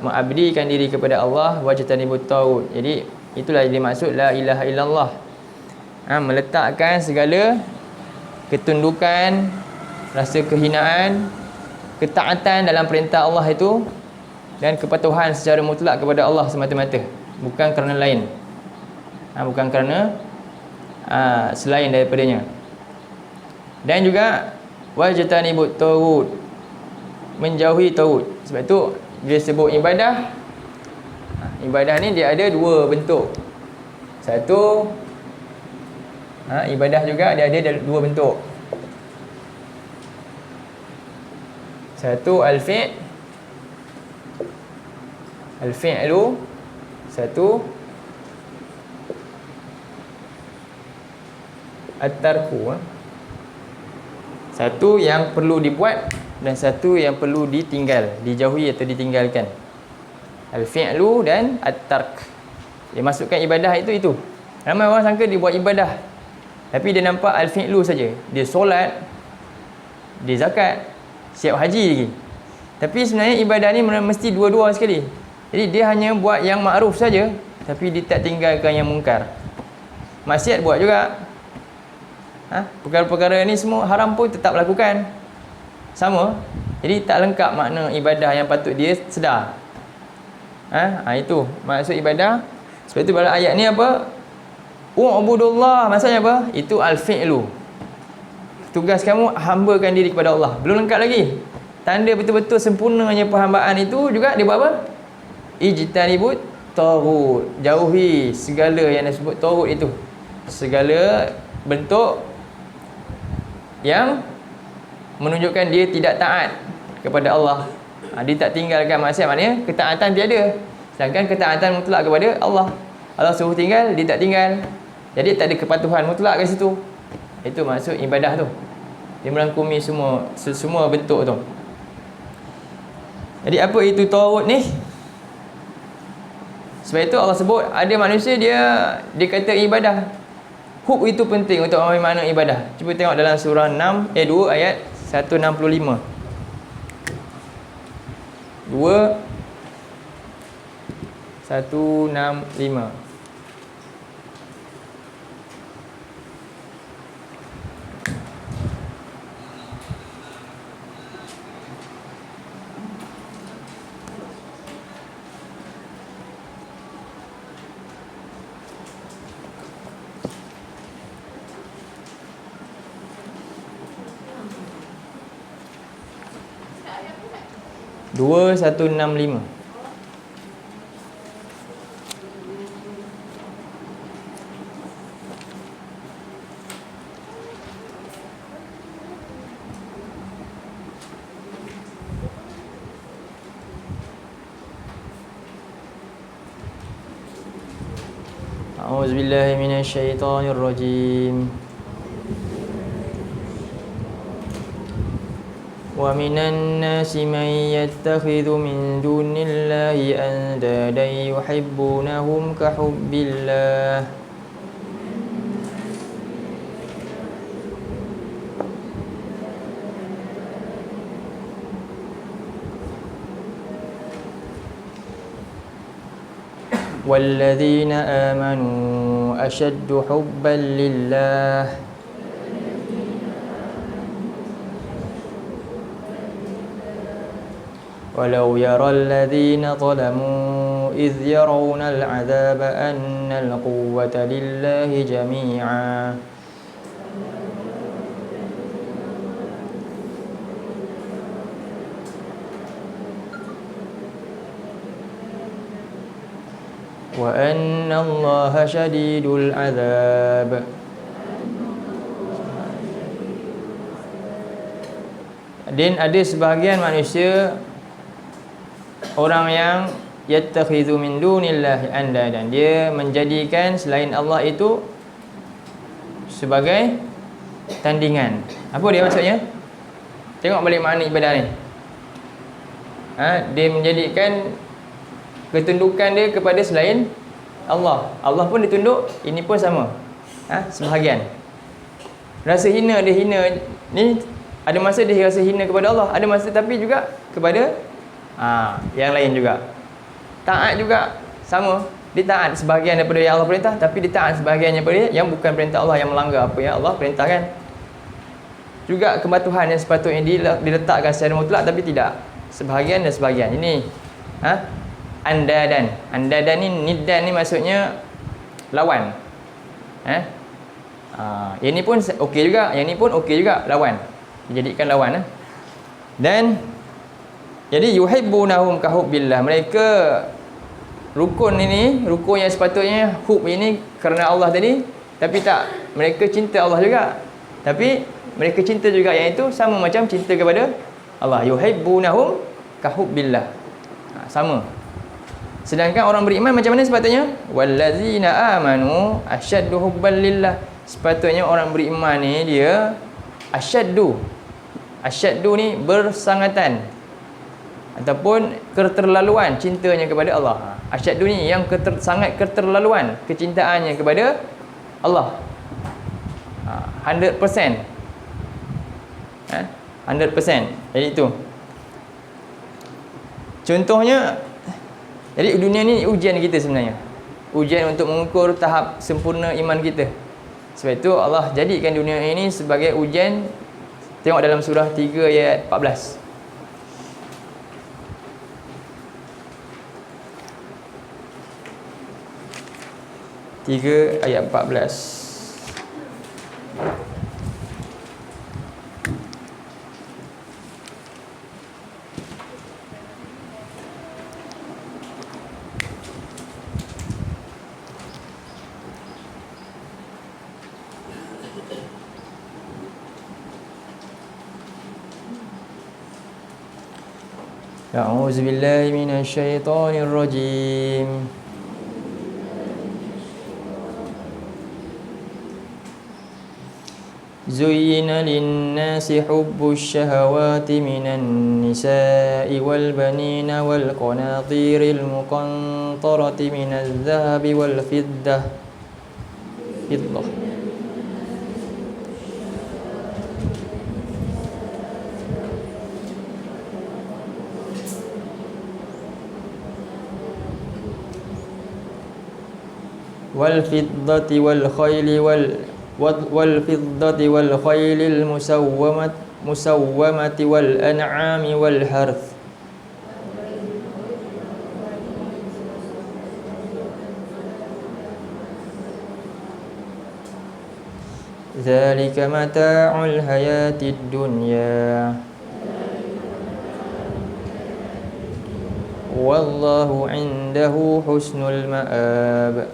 mengabdikan diri kepada Allah wajtanibut taghut. Jadi itulah yang dimaksud la ilaha illallah. Meletakkan segala ketundukan, rasa kehinaan, ketaatan dalam perintah Allah itu, dan kepatuhan secara mutlak kepada Allah semata-mata, bukan kerana lain, bukan kerana selain daripadanya. Dan juga wajtanibut taghut, menjauhi taghut. Sebab itu dia sebut ibadah, ibadah ni dia ada dua bentuk. Satu, ibadah juga dia ada dua bentuk. Satu al-fi'lu, satu at-tarku. Satu yang perlu dibuat dan satu yang perlu ditinggal, dijauhi atau ditinggalkan. Al-fi'lu dan at-tark. Dia masukkan ibadah itu. Ramai orang sangka dia buat ibadah, tapi dia nampak al-fi'lu saja. Dia solat, dia zakat, siap haji lagi. Tapi sebenarnya ibadah ni mesti dua-dua sekali. Jadi dia hanya buat yang makruf saja, tapi dia tak tinggalkan yang mungkar. Maksiat buat juga. Perkara-perkara ni semua haram pun tetap lakukan. Sama. Jadi tak lengkap makna ibadah yang patut dia sedar. Itu maksud ibadah. Sebab itu dalam ayat ni apa? U'budullah, maksudnya apa? Itu al-fi'lu. Tugas kamu hambakan diri kepada Allah. Belum lengkap lagi. Tanda betul-betul sempurnanya perhambaan itu juga dia buat apa? Ijtanibut taghut. Jauhi segala yang disebut taghut itu. Segala bentuk yang menunjukkan dia tidak taat kepada Allah. Dia tak tinggalkan maksiat, maknanya ketaatan tiada. Sedangkan ketaatan mutlak kepada Allah. Allah suruh tinggal, dia tak tinggal. Jadi tak ada kepatuhan mutlak kat situ. Itu maksud ibadah tu. Dia merangkumi semua bentuk tu. Jadi apa itu taghut ni? Sebab itu Allah sebut ada manusia dia kata ibadah. Hub itu penting untuk memahami makna ibadah. Cuba tengok dalam surah 2 ayat 165. 2:165. أعوذ بالله من الشيطان الرجيم ومن الناس من يتخذ من دون الله أندادا يحبونهم كحب الله والذين آمنوا أشد حبا لله ولو يرى الذين ظلموا إذ يرون العذاب أن القوة لله جميعا وأن الله شديد العذاب. Dan ada sebahagian manusia orang yang yattakhidhu min dunillahi andadan, dia menjadikan selain Allah itu sebagai tandingan. Apa dia maksudnya? Tengok balik makna ibadah ni. Dia menjadikan ketundukan dia kepada selain Allah. Allah pun ditunduk, ini pun sama. Sebahagian rasa hina, dia hina ni, ada masa dia rasa hina kepada Allah, ada masa tapi juga kepada yang lain juga. Taat juga sama, dia taat sebahagian daripada yang Allah perintah, tapi dia taat sebahagian daripada yang bukan perintah Allah, yang melanggar apa yang Allah perintahkan. Juga kepatuhan yang sepatutnya diletakkan secara mutlak, tapi tidak, sebahagian dan sebahagian. Ini andadan. Andadan ni, niddan ni maksudnya lawan. Yang ni pun okey juga, yang ni pun okey juga, lawan. Dijadikan lawan. Dan jadi yuhibbunahum kahubbillah. Mereka rukun ini, rukun yang sepatutnya hub ini kerana Allah tadi, tapi tak, mereka cinta Allah juga. Tapi mereka cinta juga yang itu sama macam cinta kepada Allah. Yuhibbunahum kahubbillah. Sama. Sedangkan orang beriman macam mana sepatutnya? Wallazina amanu asyaddu hubban lillah. Sepatutnya orang beriman ni dia asyaddu. Asyaddu ni bersangatan ataupun keterlaluan cintanya kepada Allah. Asyaddu ni yang sangat keterlaluan kecintaannya kepada Allah. 100%. 100%. Jadi itu. Contohnya, jadi dunia ni ujian kita sebenarnya. Ujian untuk mengukur tahap sempurna iman kita. Sebab itu Allah jadikan dunia ini sebagai ujian. Tengok dalam surah 3 ayat 14. 3 ayat 14. A'udzu billahi minasy syaithanir rajim. Zuyyina lin-nasi hubbus syahawati minan nisa'i wal banina wal qanatiril muqantarati minaz zahabi wal fiddah. Wal fiddati wal khayli wal fiddati wal khaylil musawwamati wal an'ami wal harth. Dzalika mata'ul hayatid dunya wallahu 'indahu husnul ma'ab.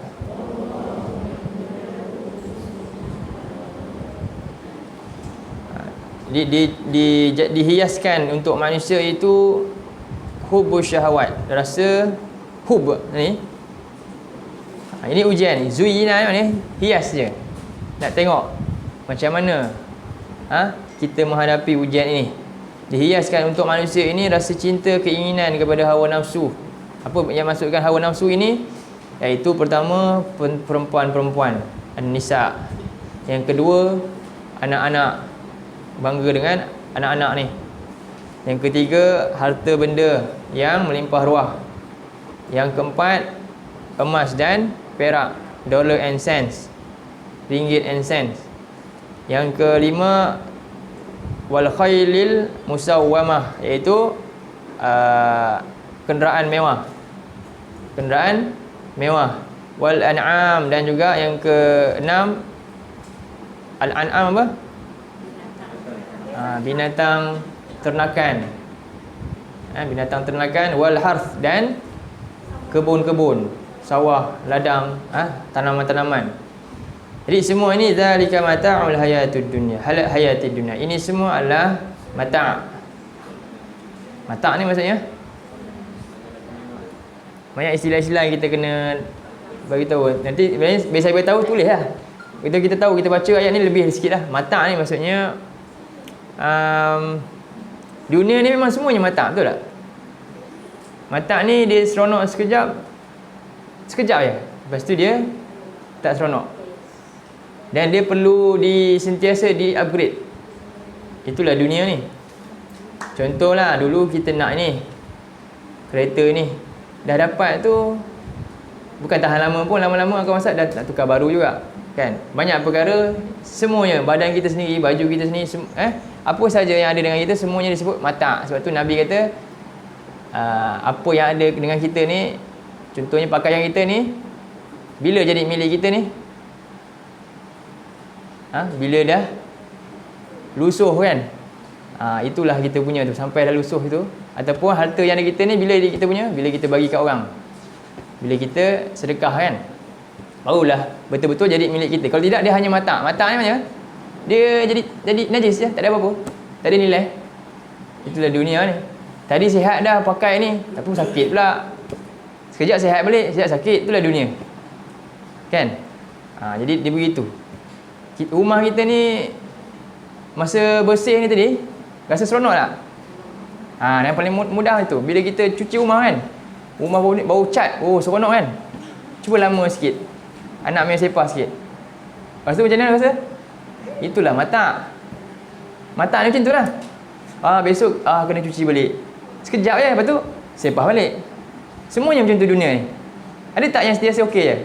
Dihiaskan untuk manusia itu hubus syahwat, rasa hub ni. Ini ujian ni. Zuyina ni hias je. Nak tengok macam mana kita menghadapi ujian ini. Dihiaskan untuk manusia ini rasa cinta, keinginan kepada hawa nafsu. Apa yang masukkan hawa nafsu ini? Iaitu pertama perempuan-perempuan, an-nisa. Yang kedua anak-anak, bangga dengan anak-anak ni. Yang ketiga harta benda yang melimpah ruah. Yang keempat emas dan perak, dollar and cents, ringgit and cents. Yang kelima wal khailil musawwamah, iaitu kenderaan mewah. Kenderaan mewah. Wal an'am, dan juga yang keenam al-an'am apa? Binatang ternakan. Binatang ternakan. Wal harth, dan kebun-kebun, sawah, ladang, tanaman-tanaman. Jadi semua ini zalika mata'ul hayatud dunya, hayatid dunya. Ini semua adalah mata'. Mata' ni maksudnya banyak istilah-istilah yang kita kena bagi tahu. Nanti biasa saya bagi tahu, tulis lah. Kita tahu, kita baca ayat ni lebih sikit lah. Mata' ni maksudnya dunia ni memang semuanya mata', betul tak? Mata' ni dia seronok sekejap je. Lepas tu dia tak seronok. Dan dia perlu sentiasa di-upgrade. Itulah dunia ni. Contohlah dulu kita nak ni, kereta ni, dah dapat tu bukan tahan lama pun, lama-lama akan masa dah nak tukar baru juga, kan? Banyak perkara, semuanya, badan kita sendiri, baju kita sendiri, apa saja yang ada dengan kita, semuanya disebut mata'. Sebab tu Nabi kata apa yang ada dengan kita ni, contohnya pakaian kita ni, bila jadi milik kita ni? Bila dah lusuh, kan? Itulah kita punya tu, sampai dah lusuh itu. Ataupun harta yang ada kita ni, bila kita punya? Bila kita bagi kat orang, bila kita sedekah, kan? Barulah betul-betul jadi milik kita. Kalau tidak, dia hanya mata'. Mata' ni macam dia jadi najis je, tak ada apa-apa, tak ada nilai. Itulah dunia ni. Tadi sihat dah pakai ni, tapi sakit pula. Sekejap sihat balik, sekejap sakit. Itulah dunia, kan? Jadi dia begitu. Rumah kita ni masa bersih ni tadi, rasa seronok tak? Yang paling mudah itu, bila kita cuci rumah, kan, rumah bau cat, seronok, kan? Cuba lama sikit, anak main sepah sikit, lepas tu macam mana rasa? Itulah mata'. Mata' ni macam tu lah. Besok kena cuci balik, sekejap je, lepas tu sepah balik. Semuanya macam tu dunia ni. Ada tak yang sentiasa okey je?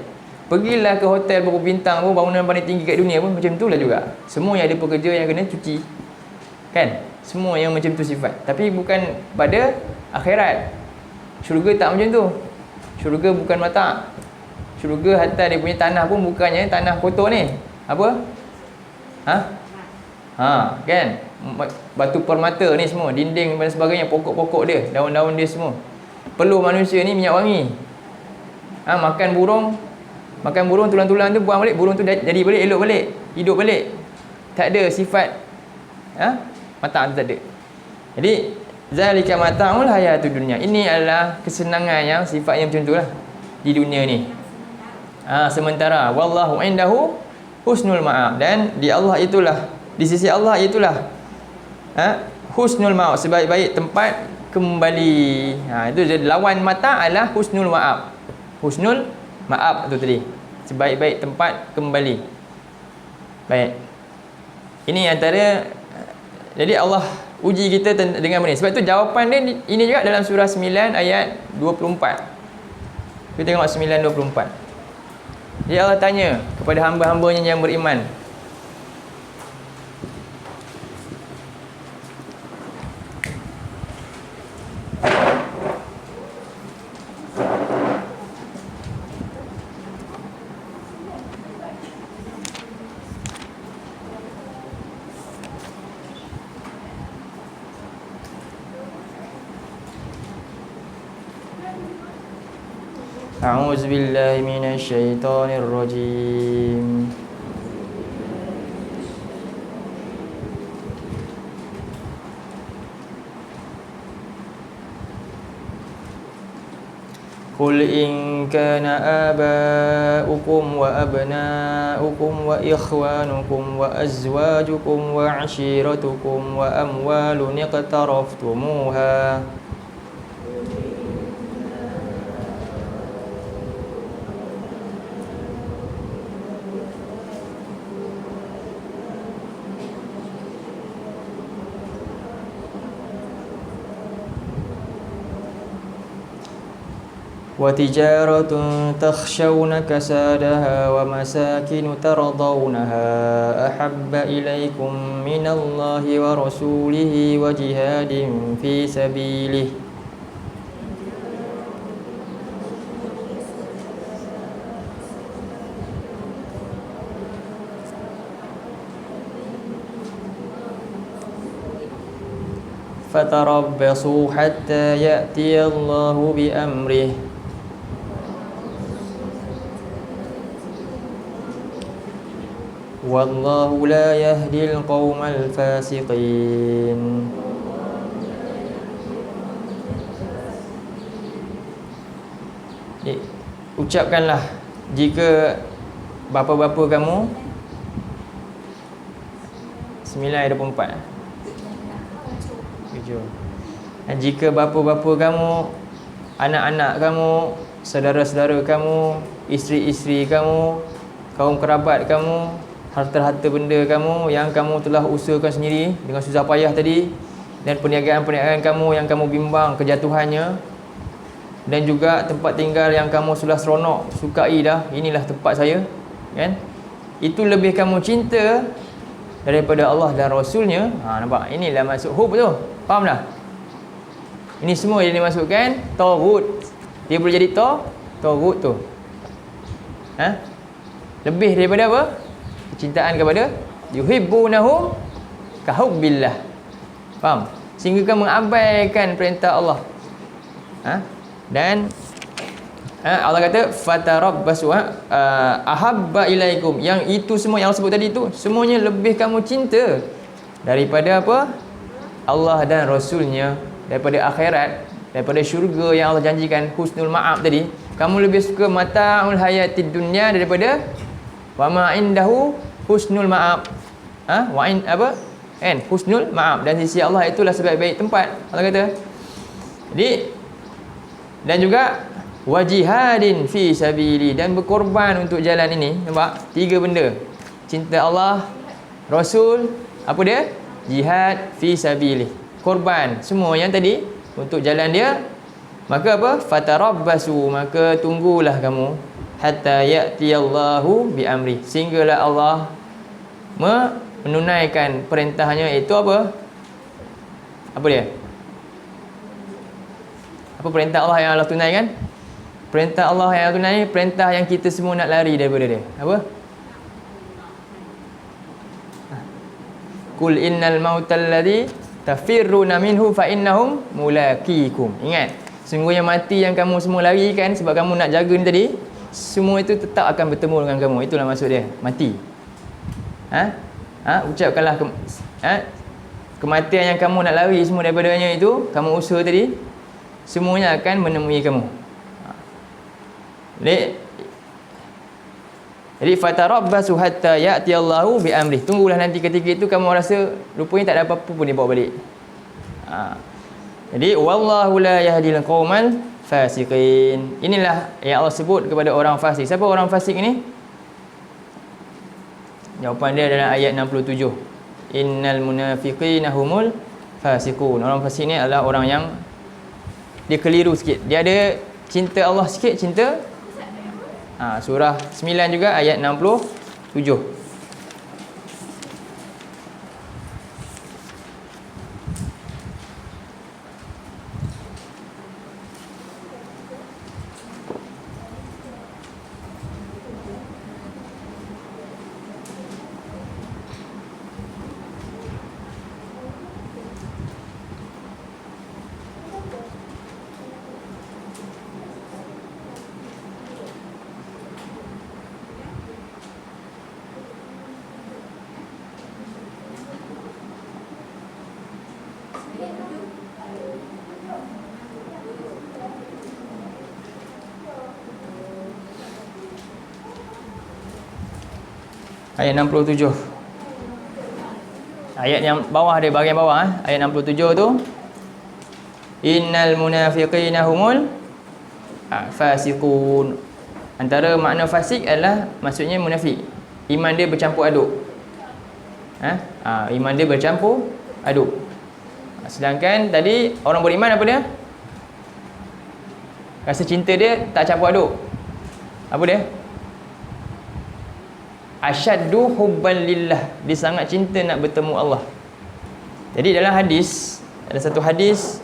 Pergilah ke hotel berapa bintang pun, bangunan paling tinggi kat dunia pun macam tu lah juga. Semua yang ada pekerja yang kena cuci, kan? Semua yang macam tu sifat. Tapi bukan pada akhirat. Syurga tak macam tu. Syurga bukan mata'. Syurga hatta dia punya tanah pun bukannya tanah kotor ni. Apa? Kan? Batu permata ni semua, dinding dan sebagainya, pokok-pokok dia, daun-daun dia semua. Peluh manusia ni minyak wangi. Makan burung tulang-tulang tu buang balik, burung tu jadi balik, elok balik, hidup balik. Tak ada sifat mata' tu tak ada. Jadi zalika mata'ul hayatud dunya. Ini adalah kesenangan yang sifatnya macam tu lah di dunia ni. Sementara wallahu indahu husnul ma'ab, dan di Allah itulah, di sisi Allah itulah husnul ma'ab, sebaik-baik tempat kembali. Itu jadi lawan mata' adalah husnul ma'ab. Husnul ma'ab tu tadi, sebaik-baik tempat kembali. Baik. Ini antara, jadi Allah uji kita dengan benda. Sebab tu jawapan dia ini juga dalam surah 9 ayat 24. Kita tengok 9:24. Jadi Allah tanya kepada hamba-hambanya yang beriman. A'udzu billahi minasy syaithanir rajim. قل إن كان آباؤكم وأبناؤكم وإخوانكم وأزواجكم وعشيرتكم وأموال اقترفتموها وتجارة تخشون كسادها ومساكن ترضونها أحب إليكم من الله ورسوله وجهاد في سبيله فتربصوا حتى يأتي الله بأمره Wallahu la yahdil qaumal fasiqin. Ucapkanlah jika bapa-bapa kamu 9:24 Dan jika bapa-bapa kamu, anak-anak kamu, saudara-saudara kamu, isteri-isteri kamu, kaum kerabat kamu, harta-harta benda kamu yang kamu telah usahakan sendiri dengan susah payah tadi, dan perniagaan-perniagaan kamu yang kamu bimbang kejatuhannya, dan juga tempat tinggal yang kamu sudah seronok sukai dah, inilah tempat saya, kan? Itu lebih kamu cinta daripada Allah dan Rasulnya. Nampak? Inilah masuk hub tu. Faham dah? Ini semua yang dimasukkan taghut. Dia boleh jadi taghut tu. Lebih daripada apa? Kecintaan kepada yuhibbunahum kahubbillah. Faham? Sehingga kamu mengabaikan perintah Allah. Dan Allah kata fatarabbasu ahabba ilaikum. Yang itu semua yang Allah sebut tadi tu, semuanya lebih kamu cinta daripada apa? Allah dan Rasulnya, daripada akhirat, daripada syurga yang Allah janjikan, husnul ma'ab tadi. Kamu lebih suka mata'ul hayatid dunya daripada wa ma indahu husnul ma'ab. Wa in apa? Kan? Husnul ma'ab, dan sisi Allah itulah sebaik-baik tempat. Allah kata. Jadi, dan juga wajihadin fi sabili, dan berkorban untuk jalan ini. Nampak? 3 benda. Cinta Allah, Rasul, apa dia? Jihad fi sabili. Korban semua yang tadi untuk jalan dia. Maka apa? Fatarabbasu, maka tunggulah kamu hatta ya'tiyallahu bi amri, sehinggalah Allah menunaikan perintahnya. Itu apa? Apa dia? Apa perintah Allah yang Allah tunaikan? Perintah Allah yang Allah tunaikan, perintah yang kita semua nak lari daripada dia. Apa? Qul innal mautal ladzi tafirruna minhu fa innahum mulaqikum. Ingat, sungguhnya mati yang kamu semua larikan sebab kamu nak jaga ni tadi, semua itu tetap akan bertemu dengan kamu. Itulah maksud dia, mati. Ucapkanlah kematian yang kamu nak lari semua daripadanya itu, kamu usaha tadi, semuanya akan menemui kamu. Jadi fatarabbasu hatta ya'tiyallahu bi amri. Tunggulah nanti ketika itu kamu rasa rupanya tak ada apa-apa pun dia bawa balik. Jadi wallahu la yahdil qaumal fasiqin. Inilah yang Allah sebut kepada orang fasik. Siapa orang fasik ini? Jawapan dia dalam ayat 67. Innal munafiqina humul fasiqun. Orang fasik ni adalah orang yang dia keliru sikit. Dia ada cinta Allah sikit, cinta surah 9 juga ayat 67. Ayat 67. Ayat yang bawah dia, bahagian bawah ayat 67 tu, innal munafiqina humul fasiqun. Antara makna fasik adalah maksudnya munafik, iman dia bercampur aduk. Iman dia bercampur aduk. Sedangkan tadi orang beriman apa dia? Rasa cinta dia tak campur aduk. Apa dia? Asyaddu hubban lillah. Dia sangat cinta nak bertemu Allah. Jadi dalam hadis, ada satu hadis,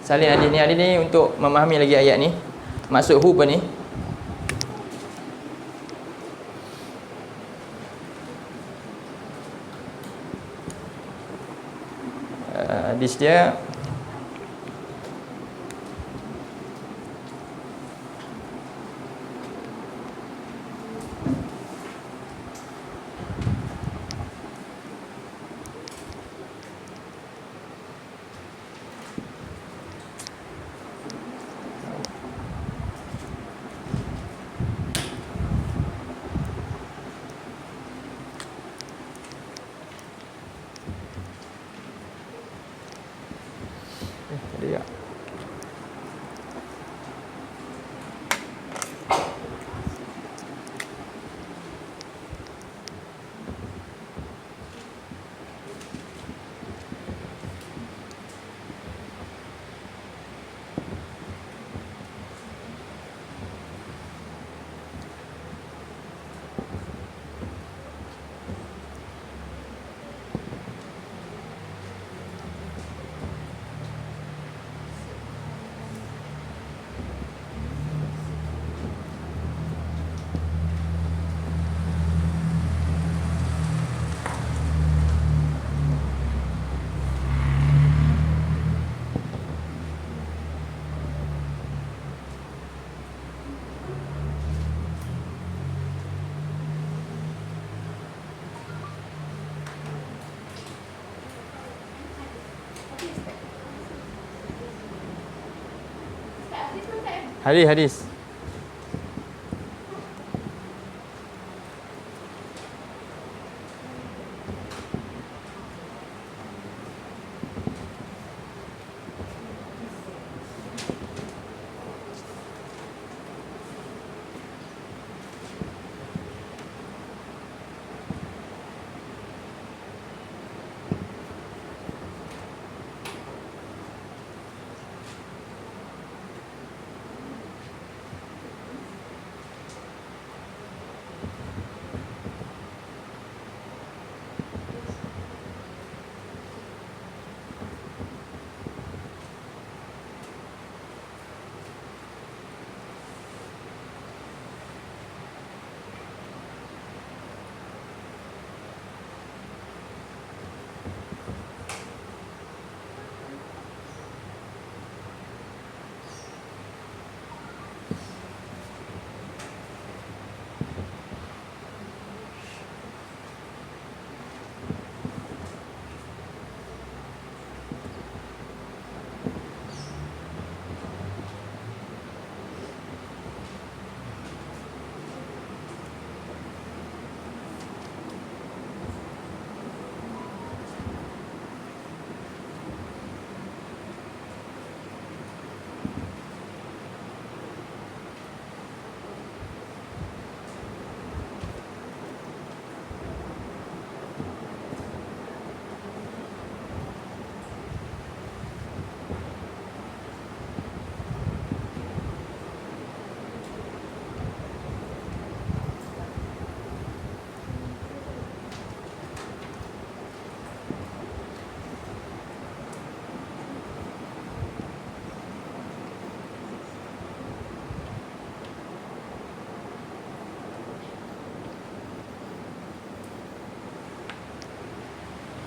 salin hadis ni untuk memahami lagi ayat ni. Maksud hub ni, hadis dia tadi ya. Hadis.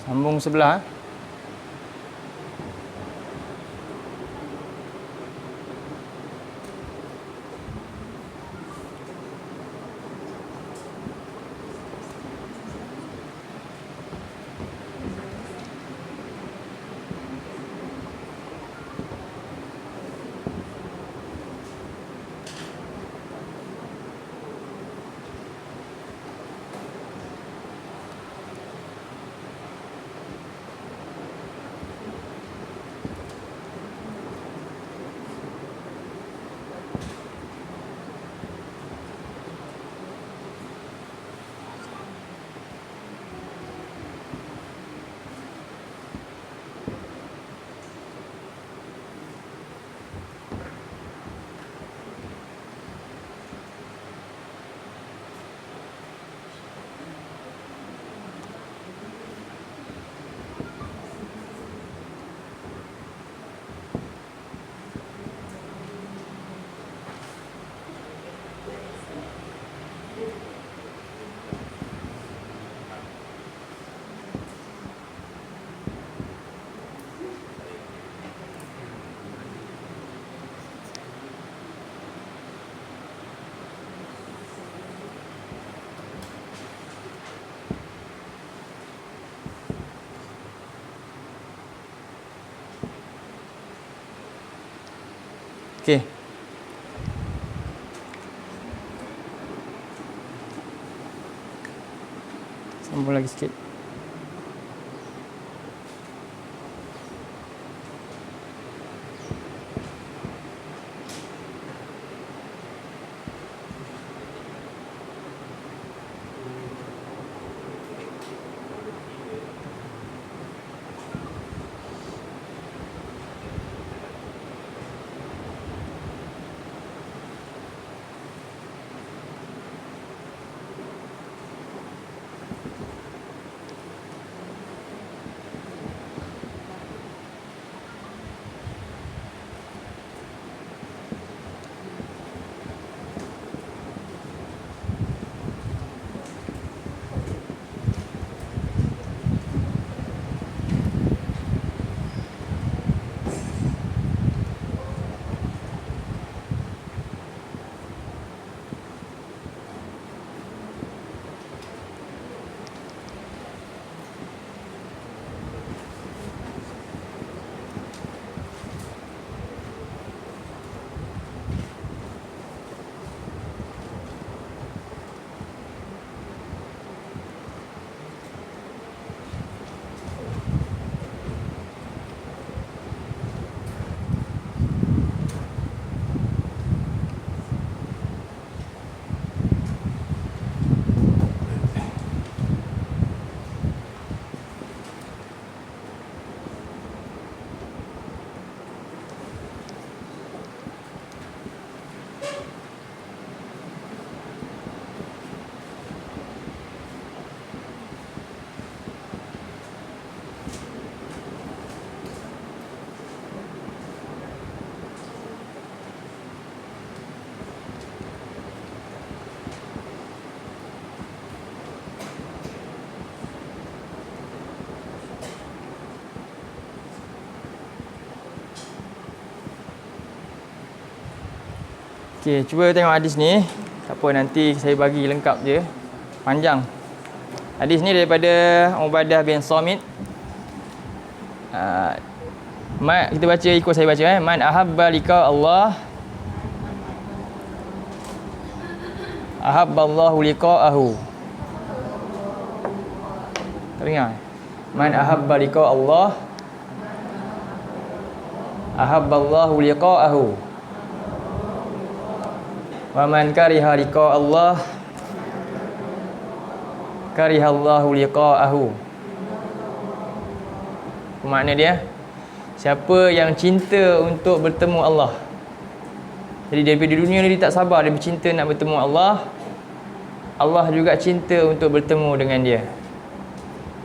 Sambung sebelah. Okey. Sambung lagi sikit. Okey, cuba tengok hadis ni. Tak apa, nanti saya bagi lengkap je. Panjang. Hadis ni daripada Ubadah bin Samit. Kita baca, ikut saya baca. Man ahabba liqa Allah, ahabballahu liqa'ahu. Tak dengar? Man ahabba liqa Allah, ahabballahu liqa'ahu. Wa man kariha liqa Allah, karihallahu liqa'ahu. Makna dia, siapa yang cinta untuk bertemu Allah, jadi daripada dunia ni dia tak sabar, dia bercinta nak bertemu Allah, Allah juga cinta untuk bertemu dengan dia.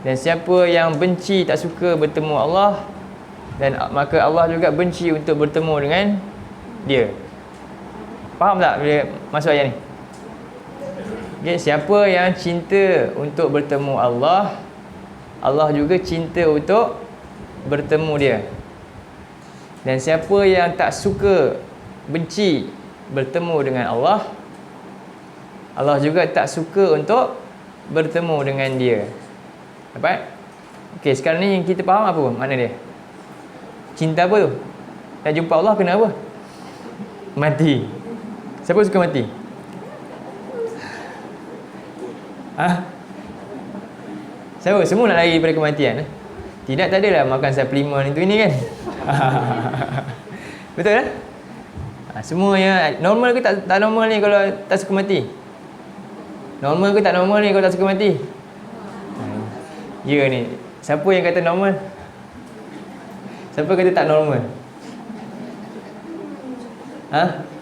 Dan siapa yang benci, tak suka bertemu Allah, dan maka Allah juga benci untuk bertemu dengan dia. Faham tak bila masuk ayat ni? Okay, siapa yang cinta untuk bertemu Allah, Allah juga cinta untuk bertemu dia. Dan siapa yang tak suka, benci bertemu dengan Allah, Allah juga tak suka untuk bertemu dengan dia. Dapat? Okey, sekarang ni kita faham apa makna dia? Cinta apa tu? Nak jumpa Allah kena apa? Mati. Siapa suka mati? Siapa? Semua nak lari daripada kematian. Tidak, tak adalah makan suplemen itu ini kan. Betul kan? Semua yang normal ke tak normal ni kalau tak suka mati? Normal ke tak normal ni kalau tak suka mati? Ya ni. Siapa yang kata normal? Siapa kata tak normal?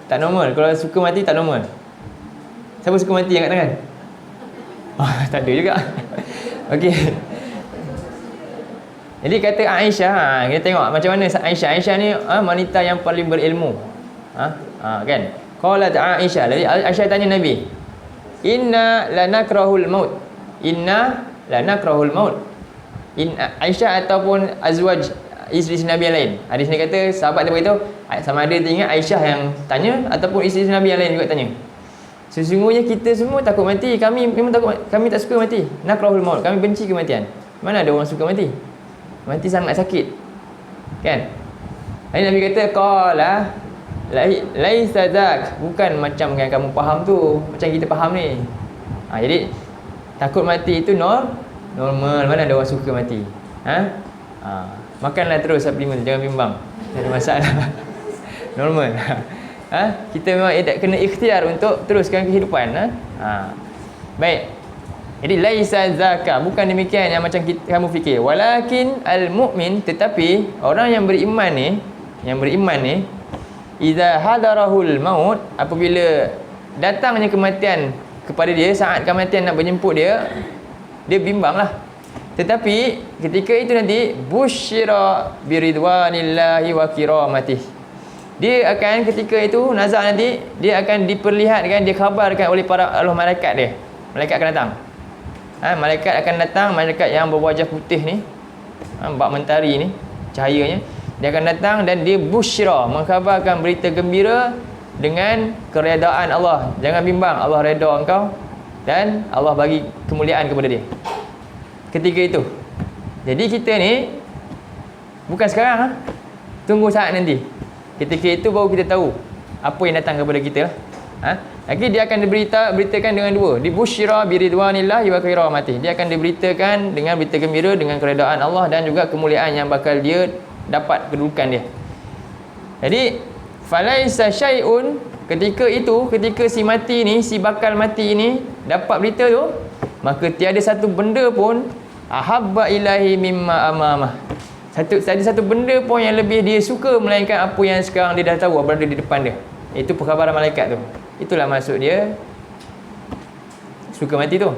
Tak normal. Kalau suka mati tak normal. Siapa suka mati angkat tangan? Tak ada juga. Okey. Jadi kata Aisyah, kita tengok macam mana Aisyah. Aisyah ni wanita yang paling berilmu. Kan? Qalat Aisyah. Jadi Aisyah tanya Nabi, "Inna lanakrahul maut." Inna lanakrahul maut. Aisyah ataupun azwaj isteri Nabi yang lain. Hadis ni kata sahabat dia beritahu sama ada dia ingat Aisyah yang tanya ataupun isteri Nabi yang lain juga tanya. Sesungguhnya kita semua takut mati. Kami memang takut, kami tak suka mati. Nakrahul maut. Kami benci kematian. Mana ada orang suka mati? Mati sangat sakit. Kan? Lain Nabi kata qala laisa dzak, bukan macam yang kamu faham tu, macam kita faham ni. Jadi takut mati itu normal. Mana ada orang suka mati? Makanlah terus suplemen, jangan bimbang. Tak ada masalah. Normal. Kita memang kena ikhtiar untuk teruskan kehidupan. Baik. Jadi laisa zaka, bukan demikian yang macam kamu fikir. Walakin al-mu'min, tetapi orang yang beriman ni, idza hadarahul maut, apabila datangnya kematian kepada dia, saat kematian nak menjemput dia bimbanglah. Tetapi ketika itu nanti busyira biridwanillahi wa kiramatihi, dia akan ketika itu nazar nanti dia akan diperlihatkan, dia khabarkan oleh para Allah malaikat dia. Malaikat akan datang. Malaikat akan datang, malaikat yang berwajah putih ni, bak mentari ni cahayanya, dia akan datang dan dia busyra, mengkhabarkan berita gembira dengan keredaan Allah. Jangan bimbang, Allah redha engkau dan Allah bagi kemuliaan kepada dia ketika itu. Jadi kita ni bukan sekarang, tunggu saat nanti. Ketika itu baru kita tahu apa yang datang kepada kita lah. Lagi dia akan beritakan dengan dua. Dibusyira biridwanillahi wa kiramatihi. Dia akan diberitakan dengan berita gembira dengan keredaan Allah dan juga kemuliaan yang bakal dia dapat kedudukan dia. Jadi falaisa syai'un, ketika itu, ketika si mati ni, si bakal mati ni dapat berita tu, maka tiada satu benda pun ahabba ilahi mimma amamah. Satu benda pun yang lebih dia suka melainkan apa yang sekarang dia dah tahu berada di depan dia. Itu perkhabaran malaikat tu. Itulah maksud dia suka mati tu.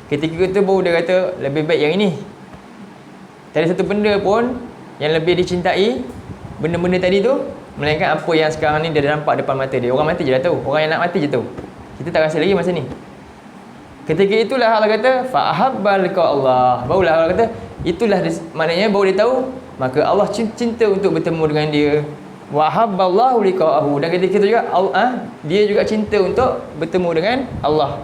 Ketika itu baru dia kata lebih baik yang ini. Tak ada satu benda pun yang lebih dicintai benda-benda tadi tu melainkan apa yang sekarang ni dia dah nampak depan mata dia. Orang mati je dah tahu, orang yang nak mati je tahu. Kita tak rasa lagi masa ni. Ketika itulah Allah kata fa ahabba liqa Allah. Barulah Allah kata itulah maknanya baru dia tahu, maka Allah cinta untuk bertemu dengan dia. Wa habballahu liqa'ahu, dan ketika itu juga dia juga cinta untuk bertemu dengan Allah.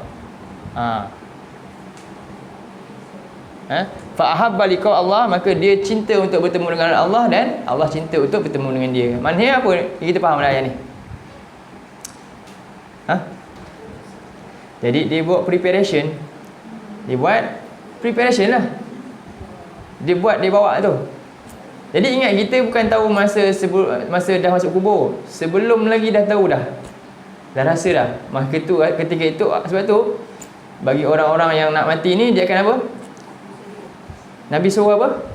Fa ahabba liqa Allah, maka dia cinta untuk bertemu dengan Allah dan Allah cinta untuk bertemu dengan dia. Maknanya apa? Kita faham ayat ni. Jadi dia buat preparation. Dia buat preparation lah. Dia bawa tu. Jadi ingat, kita bukan tahu masa dah masuk kubur. Sebelum lagi dah tahu dah. Dah rasa dah. Maka tu, ketika itu, sebab tu bagi orang-orang yang nak mati ni, dia akan apa? Nabi suruh apa?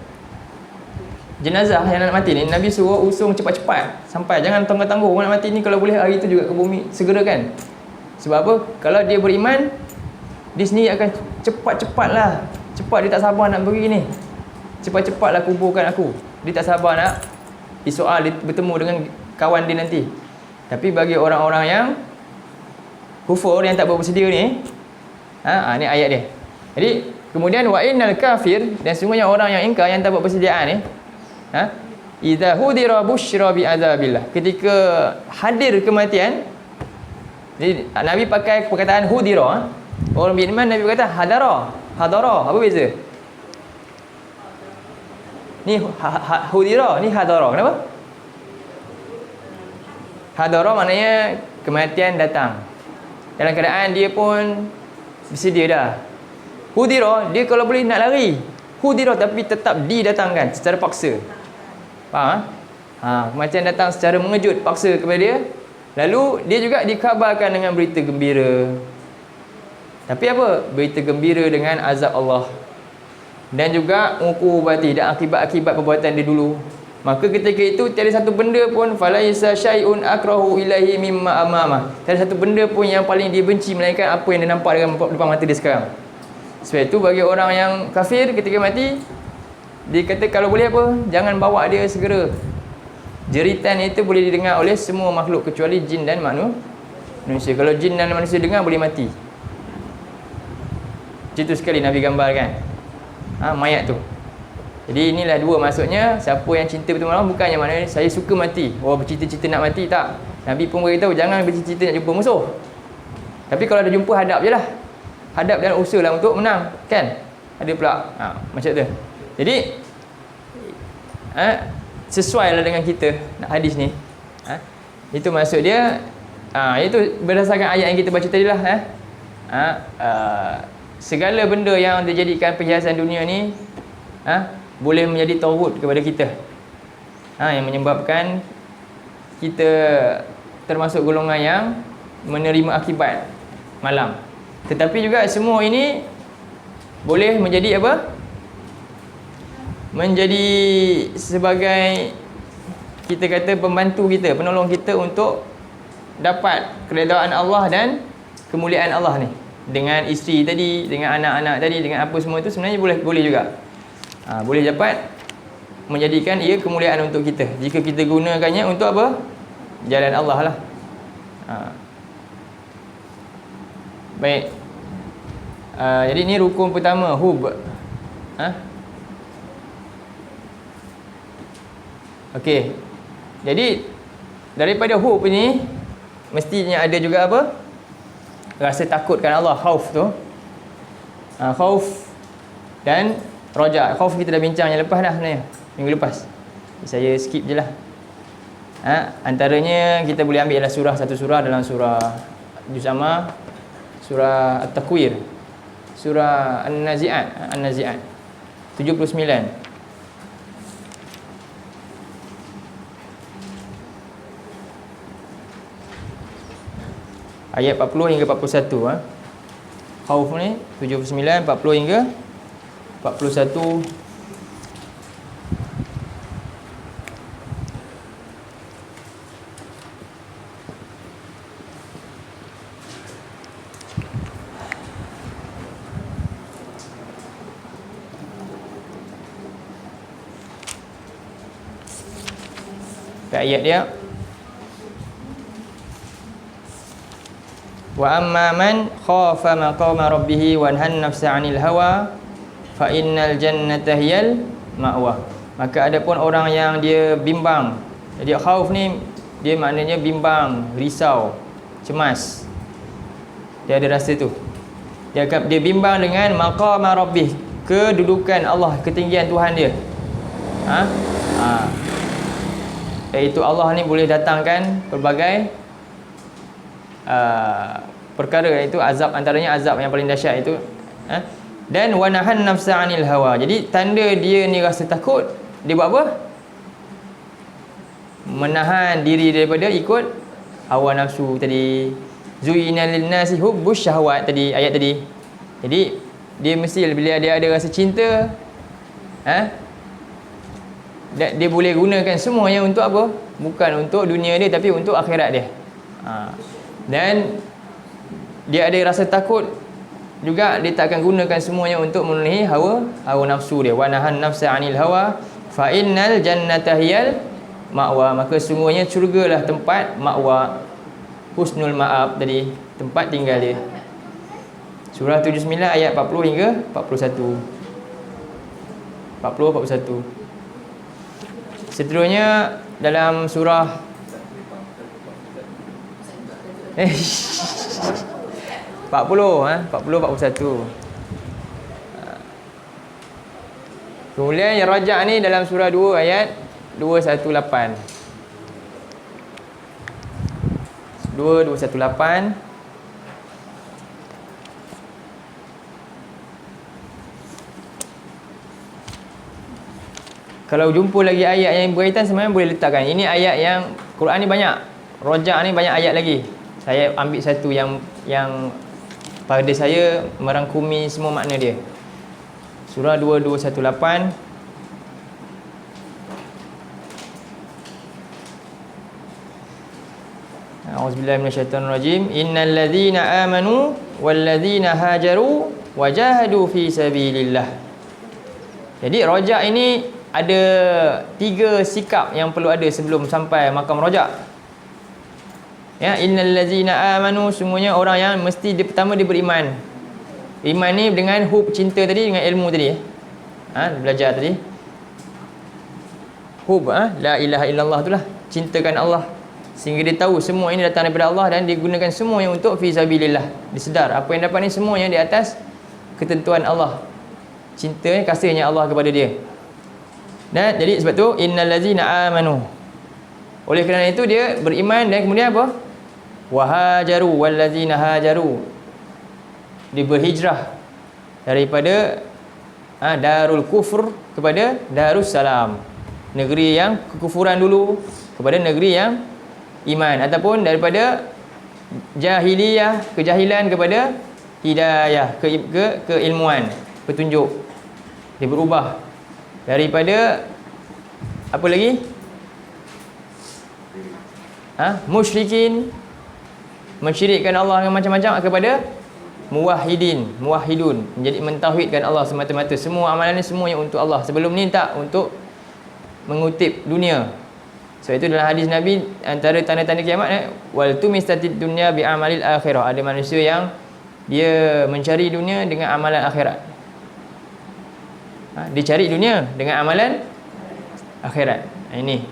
Jenazah yang nak mati ni, Nabi suruh usung cepat-cepat. Sampai jangan tangguh-tangguh. Orang nak mati ni kalau boleh hari tu juga ke bumi, segerakan. Sebab apa? Kalau dia beriman, dia sendiri akan cepat-cepatlah. Cepat, dia tak sabar nak pergi ni. Cepat-cepatlah kuburkan aku. Dia tak sabar nak disoal, bertemu dengan kawan dia nanti. Tapi bagi orang-orang yang kufur, yang tak bersedia ni, ni ayat dia. Jadi kemudian wa innal kafir, dan sungguhnya orang yang ingkar, yang tak berpersediaan ni, idza hudira busyra bi azabillah, ketika hadir kematian. Jadi Nabi pakai perkataan hudira. Orang beriman Nabi berkata hadara. Apa beza? Ni hudira, ni hadara. Kenapa? Hadara maknanya kematian datang dalam keadaan dia pun bersedia dah. Hudira, dia kalau boleh nak lari. Hudira, tapi tetap didatangkan secara paksa. Faham? Kematian datang secara mengejut, paksa kepada dia. Lalu dia juga dikhabarkan dengan berita gembira. Tapi apa? Berita gembira dengan azab Allah. Dan juga uqubati, dan akibat-akibat perbuatan dia dulu. Maka ketika itu tiada satu benda pun falaisa syai'un akrahu ilaihi mimma amamah. Tiada satu benda pun yang paling dia benci melainkan apa yang dia nampak dengan depan mata dia sekarang. Sebab itu bagi orang yang kafir ketika mati, dia kata kalau boleh apa? Jangan bawa dia segera. Jeritan itu boleh didengar oleh semua makhluk kecuali jin dan manusia. Kalau jin dan manusia dengar boleh mati. Itu sekali Nabi gambarkan mayat tu. Jadi inilah dua maksudnya. Siapa yang cinta bertemu Allah, bukannya maknanya saya suka mati, bercita-cita nak mati, tak. Nabi pun beritahu jangan bercita-cita nak jumpa musuh. Tapi kalau ada jumpa, hadap je lah. Hadap dan usahalah untuk menang, kan? Ada pula macam tu. Jadi sesuai lah dengan kita nak hadis ni. Itu maksud dia. Itu berdasarkan ayat yang kita baca tadi lah. Segala benda yang dijadikan perhiasan dunia ni boleh menjadi taghut kepada kita. Yang menyebabkan kita termasuk golongan yang menerima akibat malam. Tetapi juga semua ini boleh menjadi apa? Menjadi sebagai, kita kata, pembantu kita, penolong kita untuk dapat keredaan Allah dan kemuliaan Allah ni. Dengan isteri tadi, dengan anak-anak tadi, dengan apa semua itu sebenarnya boleh juga. Boleh dapat menjadikan ia kemuliaan untuk kita jika kita gunakannya untuk apa? Jalan Allah lah. Baik. Jadi ni rukun pertama, hub. Okey. Jadi daripada hub ni mestinya ada juga apa? Rasa takutkan Allah, khauf tu. Khauf dan raja. Khauf kita dah bincang yang lepas dah sebenarnya, minggu lepas. Saya skip je lah. Antaranya kita boleh ambil satu surah dalam surah Juz Amma, surah At-Takwir, surah An-Nazi'at, 79. Ayat 40 hingga 41. Khauf ni 79, 40 hingga 41. Ayat dia, wa amma man khafa maqama rabbih wa nahan nafsa 'anil hawa fa innal jannata hiyal ma'wa. Maka adapun orang yang dia bimbang. Jadi khauf ni dia maknanya bimbang, risau, cemas. Dia ada rasa tu. Dia bimbang dengan maqama rabbih, kedudukan Allah, ketinggian Tuhan dia. Iaitu Allah ni boleh datangkan pelbagai perkara, iaitu azab, antaranya azab yang paling dahsyat itu. Dan wanahan nafsa 'anil hawa. Jadi tanda dia ni rasa takut, dia buat apa? Menahan diri daripada ikut hawa nafsu tadi. Zuyina lin-nasi hubbus syahwat tadi, ayat tadi. Jadi dia mesti bila dia ada rasa cinta, dia boleh gunakan semuanya untuk apa? Bukan untuk dunia dia, tapi untuk akhirat dia. Dan dia ada rasa takut juga, dia tak akan gunakan semuanya untuk memenuhi hawa nafsu dia. Wa nahan nafsa 'anil hawa fa innal jannata hiyal ma'wa. Maka sungguhnya syurgalah tempat ma'wa, husnul ma'ab tadi, tempat tinggal dia. Surah 79 ayat 40 hingga 41. 40-41. Seterusnya dalam surah 40-41. Kemudian yang rajak ni dalam surah 2 ayat 218. 218. Kalau jumpa lagi ayat yang berkaitan sebenarnya boleh letakkan. Ini ayat yang Quran ni banyak. Rajak ni banyak ayat lagi. Saya ambil satu yang pada saya merangkumi semua makna dia. Surah 2218. A'udzubillahi minasyaitonirrajim. Innal ladzina amanu wal ladzina hajaru wajahadu fi sabilillah. Jadi rajak ini ada 3 sikap yang perlu ada sebelum sampai makam rajak. Ya, innal ladzina amanu, semuanya orang yang mesti pertama dia beriman. Iman ni dengan hub, cinta tadi, dengan ilmu tadi. Belajar tadi. Hub, la ilaha illallah itulah, cintakan Allah. Sehingga dia tahu semua ini datang daripada Allah dan dia gunakan semuanya untuk fi sabilillah. Dia sedar apa yang dapat ni semuanya di atas ketentuan Allah. Cintanya, kasihnya Allah kepada dia. Dan jadi sebab tu innal ladzina amanu. Oleh kerana itu dia beriman dan kemudian apa? Wahajaru wallazina hajaru. Dia berhijrah daripada darul kufur kepada darus salam. Negeri yang kekufuran dulu kepada negeri yang iman, ataupun daripada jahiliyah, kejahilan kepada hidayah, keilmuan, petunjuk. Dia berubah daripada apa lagi? Musyrikin, mensyirikkan Allah dengan macam-macam, kepada muwahhidun, menjadi mentauhidkan Allah semata-mata. Semua amalan ni semuanya untuk Allah. Sebelum ni tak untuk mengutip dunia. Sebab itu dalam hadis Nabi, antara tanda-tanda kiamat, wal tumistatid dunya bi amalil akhirah. Ada manusia yang dia mencari dunia dengan amalan akhirat. Dia cari dunia dengan amalan akhirat. Ini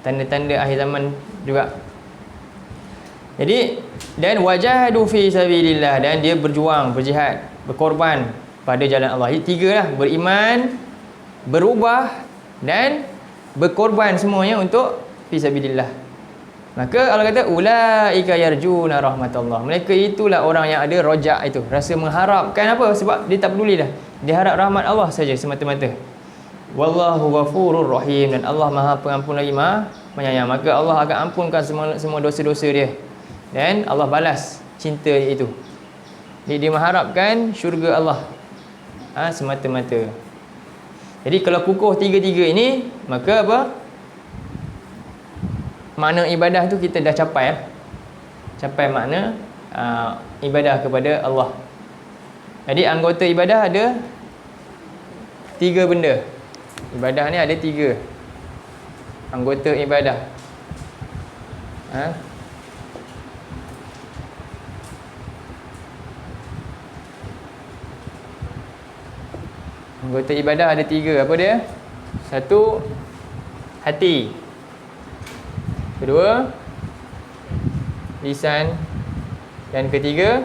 tanda-tanda akhir zaman juga. Jadi, dan wajahadu fi sabilillah, dan dia berjuang, berjihad, berkorban pada jalan Allah. Ini tiga lah: beriman, berubah, dan berkorban, semuanya untuk fi sabilillah. Maka Allah kata ulaika yarjuna rahmatullah. Mereka itulah orang yang ada rojak itu, rasa mengharapkan apa? Sebab dia tak peduli dah. Dia harap rahmat Allah saja semata-mata. Wallahu ghafurur rahim, dan Allah Maha Pengampun lagi Maha Penyayang. Maka Allah akan ampunkan semua dosa-dosa dia, dan Allah balas cinta itu. Dia mengharapkan syurga Allah semata-mata. Jadi kalau kukuh tiga-tiga ini, maka apa? Makna ibadah tu kita dah capai. Capai makna ibadah kepada Allah. Jadi anggota ibadah ada tiga benda. Ibadah ni ada tiga anggota ibadah. Anggota ibadah ada tiga. Apa dia? Satu, hati. Kedua, lisan. Dan ketiga,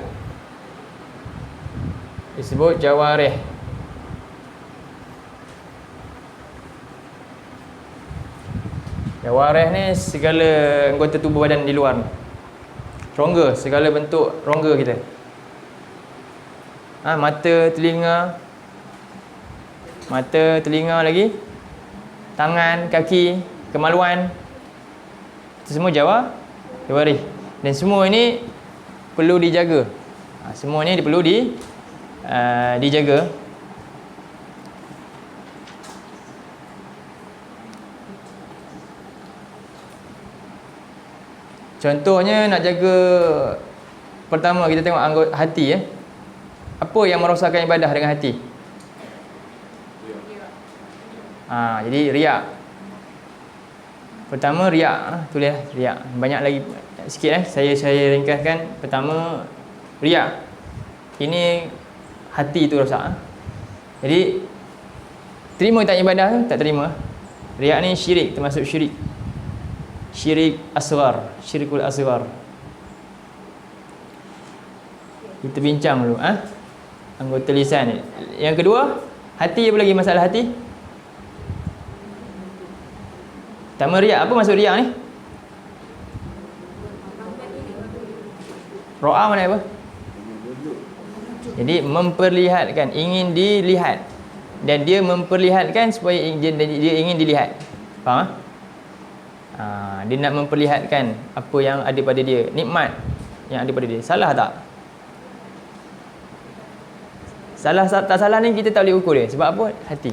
disebut jawarih. Jawarih ni segala anggota tubuh badan di luar. Rongga, segala bentuk rongga kita. Mata, telinga lagi, tangan, kaki, kemaluan. Itu semua jawarih. Dan semua ini perlu dijaga. Semua ini perlu dijaga. Contohnya nak jaga, pertama kita tengok anggota hati. Apa yang merosakkan ibadah dengan hati? Jadi riak. Pertama riak, tulis riak. Banyak lagi sikit saya ringkaskan. Pertama riak. Ini hati tu rosak. Jadi terima tak ibadah tu? Tak terima. Riak ni syirik, termasuk syirik. Syirik asghar, syirikul asghar. Kita bincang dulu anggota lisan ni. Yang kedua, hati. Apa lagi masalah hati? Pertama riak. Apa maksud riak ni? Ro'a mana apa? Jadi memperlihatkan, ingin dilihat. Dan dia memperlihatkan supaya dia ingin dilihat. Faham? Dia nak memperlihatkan apa yang ada pada dia, nikmat yang ada pada dia. Salah tak? Salah tak salah ni kita tak boleh ukur dia. Sebab apa? Hati.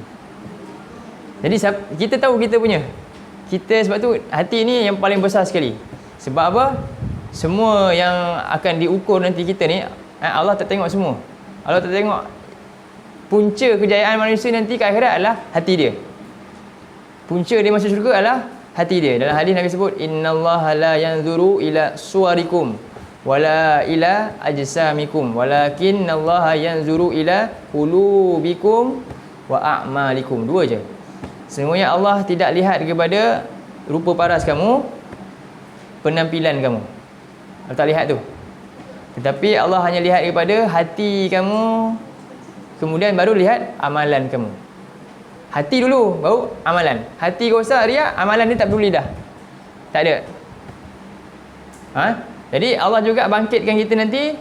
Jadi kita tahu kita punya. Sebab tu hati ni yang paling besar sekali. Sebab apa? Semua yang akan diukur nanti kita ni, Allah tak tengok semua. Allah tak tengok. Punca kejayaan manusia nanti ke akhirat adalah hati dia. Punca dia masuk syurga adalah hati dia. Dalam hadis Nabi sebut, innallaha la yanzuru ila suwarikum wala ila ajsamikum walakinnallaha yanzuru ila qulubikum wa a'malikum. Dua je. Semuanya Allah tidak lihat kepada rupa paras kamu, penampilan kamu. Allah tak lihat tu. Tetapi Allah hanya lihat kepada hati kamu, kemudian baru lihat amalan kamu. Hati dulu, baru amalan. Hati rosak riak, amalan dia tak peduli dah. Tak ada. Jadi Allah juga bangkitkan kita nanti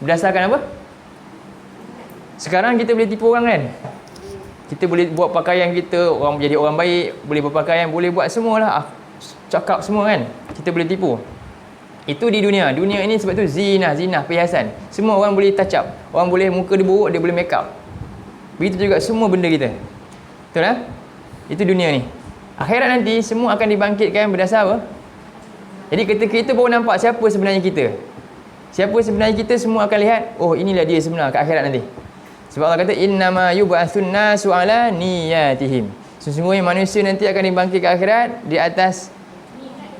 berdasarkan apa? Sekarang kita boleh tipu orang kan? Kita boleh buat pakaian kita, orang menjadi orang baik, boleh berpakaian, boleh buat semualah, cakap semua kan? Kita boleh tipu. Itu di dunia. Dunia ini sebab tu zina, perhiasan. Semua orang boleh touch up. Orang boleh muka dia buruk, dia boleh make up. Begitu juga semua benda kita. Betul tak? Itu dunia ni. Akhirat nanti semua akan dibangkitkan berdasar apa? Jadi ketika itu baru nampak siapa sebenarnya kita. Siapa sebenarnya kita, semua akan lihat, oh inilah dia sebenar kat akhirat nanti. Sebab Allah kata innama yub'atsun nasu ala niyatihim. Sesungguhnya manusia nanti akan dibangkit ke akhirat di atas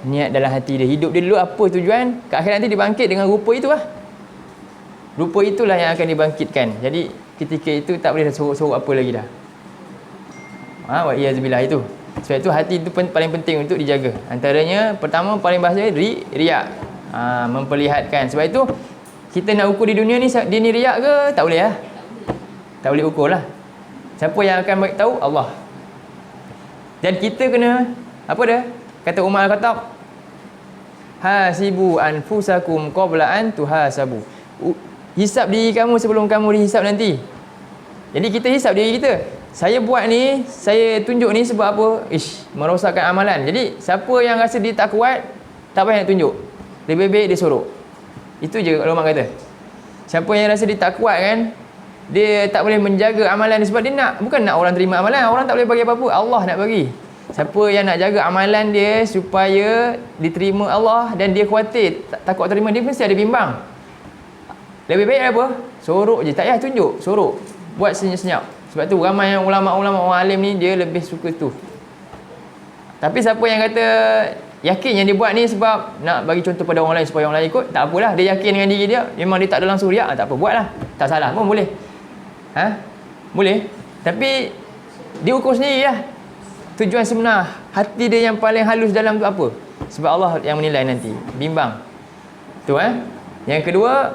niat dalam hati dia. Hidup dia dulu apa tujuan, ke akhirat nanti dibangkit dengan rupa itulah. Rupa itulah yang akan dibangkitkan. Jadi ketika itu tak boleh sorok-sorok apa lagi dah. Wa iyazubillah itu. Sebab itu hati itu paling penting untuk dijaga. Antaranya pertama paling bahaya riak. Memperlihatkan. Sebab itu kita nak ukur di dunia ni, dia ni riak ke? Tak boleh lah. Tak boleh ukur lah. Siapa yang akan bagi tahu? Allah. Dan kita kena apa dah? Kata Umar Al-Khattab, hasibu anfusakum qabla an tuhasabu. Hisap diri kamu sebelum kamu dihisap nanti. Jadi kita hisap diri kita. Saya buat ni, saya tunjuk ni sebab apa? Merosakkan amalan. Jadi siapa yang rasa dia tak kuat, tak payah nak tunjuk. Lebih baik dia sorok. Itu je ulama kata. Siapa yang rasa dia tak kuat kan, dia tak boleh menjaga amalan dia sebab dia nak, bukan nak orang terima amalan. Orang tak boleh bagi apa-apa, Allah nak bagi. Siapa yang nak jaga amalan dia supaya diterima Allah dan dia khawatir takut terima, dia mesti ada bimbang. Lebih baik apa? Sorok je, tak payah tunjuk, sorok. Buat senyap-senyap. Sebab tu ramai yang ulama-ulama orang alim ni dia lebih suka tu. Tapi siapa yang kata yakin yang dia buat ni sebab nak bagi contoh pada orang lain supaya orang lain ikut, tak apalah, dia yakin dengan diri dia, memang dia tak ada langsung riak, tak apa, buatlah. Tak salah pun boleh. Boleh. Tapi dia ukur sendirilah. Tujuan sebenar hati dia yang paling halus dalam tu apa? Sebab Allah yang menilai nanti. Bimbang. Tu Yang kedua,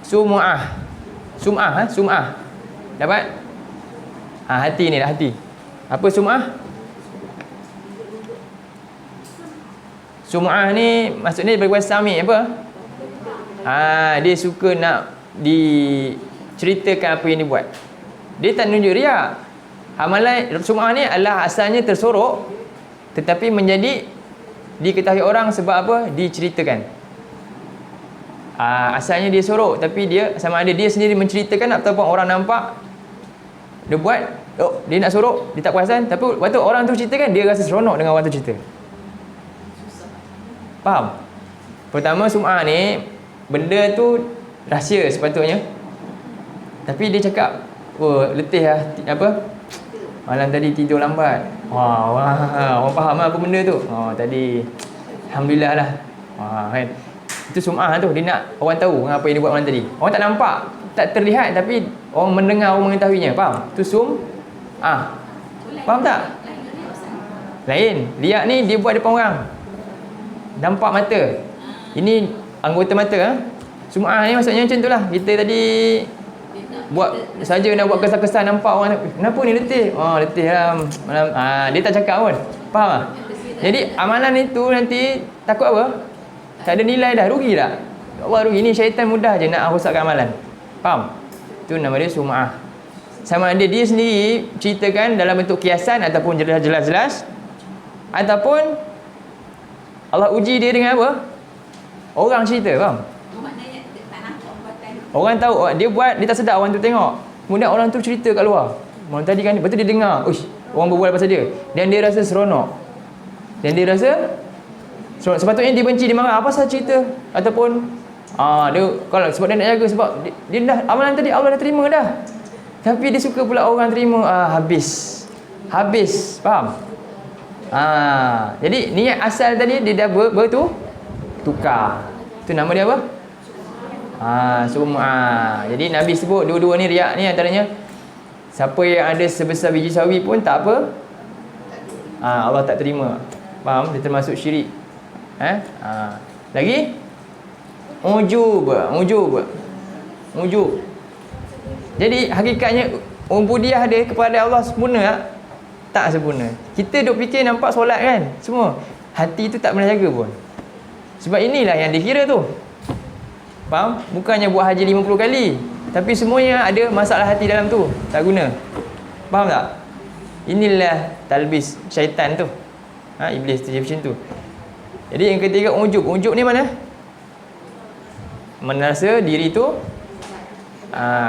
sum'ah. Sum'ah. Dapat? Hati ni dah, hati. Apa sum'ah? Sum'ah ni maksudnya bagi sami apa? Dia suka nak diceritakan apa yang dia buat. Dia tak nunjuk riak. Amalan sum'ah ni adalah asalnya tersorok, tetapi menjadi diketahui orang sebab apa? Diceritakan. Asalnya dia sorok, tapi dia sama ada dia sendiri menceritakan ataupun orang nampak dia buat, dia nak sorok, dia tak perasan, tapi waktu orang tu ceritakan, dia rasa seronok dengan orang tu cerita. Faham? Pertama, sum'ah ni benda tu rahsia sepatutnya, tapi dia cakap, letih lah, malam tadi tidur lambat. Orang faham lah apa benda tu. Tadi alhamdulillah lah. Kan? Itu sum'ah tu, dia nak orang tahu apa yang dia buat malam tadi. Orang tak nampak, tak terlihat, tapi orang mendengar, orang mengetahuinya. Faham? Itu sum'ah. Faham tak? Lain. Riak ni dia buat depan orang, nampak mata. Ini anggota mata. Sum'ah ni maksudnya macam tu lah. Kita tadi buat saja nak buat kesan-kesan, nampak orang, kenapa ni letih? Letih lah malam. Dia tak cakap pun. Faham tak? Jadi amalan itu nanti takut apa? Tak ada nilai dah, rugi tak? Allah rugi. Ni syaitan mudah je nak rosakkan amalan. Faham? Itu nama dia sum'ah. Sama ada dia sendiri ceritakan dalam bentuk kiasan ataupun jelas-jelas, ataupun Allah uji dia dengan apa? Orang cerita, faham? Orang tahu, dia buat, dia tak sedar orang tu tengok. Kemudian orang tu cerita kat luar. Malam tadi kan, lepas tu dia dengar, orang berbual pasal dia. Dan dia rasa seronok. Sepatutnya dia benci, dia marah, apa pasal cerita? Ataupun, dia, kalau sebab dia nak jaga, sebab dia dah, amalan tadi Allah dah terima dah. Tapi dia suka pula orang terima, habis. Faham? Jadi niat asal tadi, dia dah bertukar. Itu nama dia apa? Sum'ah. Jadi Nabi sebut dua-dua ni riak ni antaranya, siapa yang ada sebesar biji sawi pun tak apa, Allah tak terima. Faham? Dia termasuk syirik. Lagi ujub. Jadi hakikatnya ubudiyah dia kepada Allah sempurna. Tak sempurna. Kita duk fikir nampak solat kan, semua. Hati tu tak pernah jaga pun. Sebab inilah yang dikira tu. Faham? Bukannya buat haji 50 kali, tapi semuanya ada masalah hati dalam tu, tak guna. Faham tak? Inilah talbis syaitan tu. Iblis tu macam tu. Jadi yang ketiga, ujub. Ujub ni mana? Merasa diri tu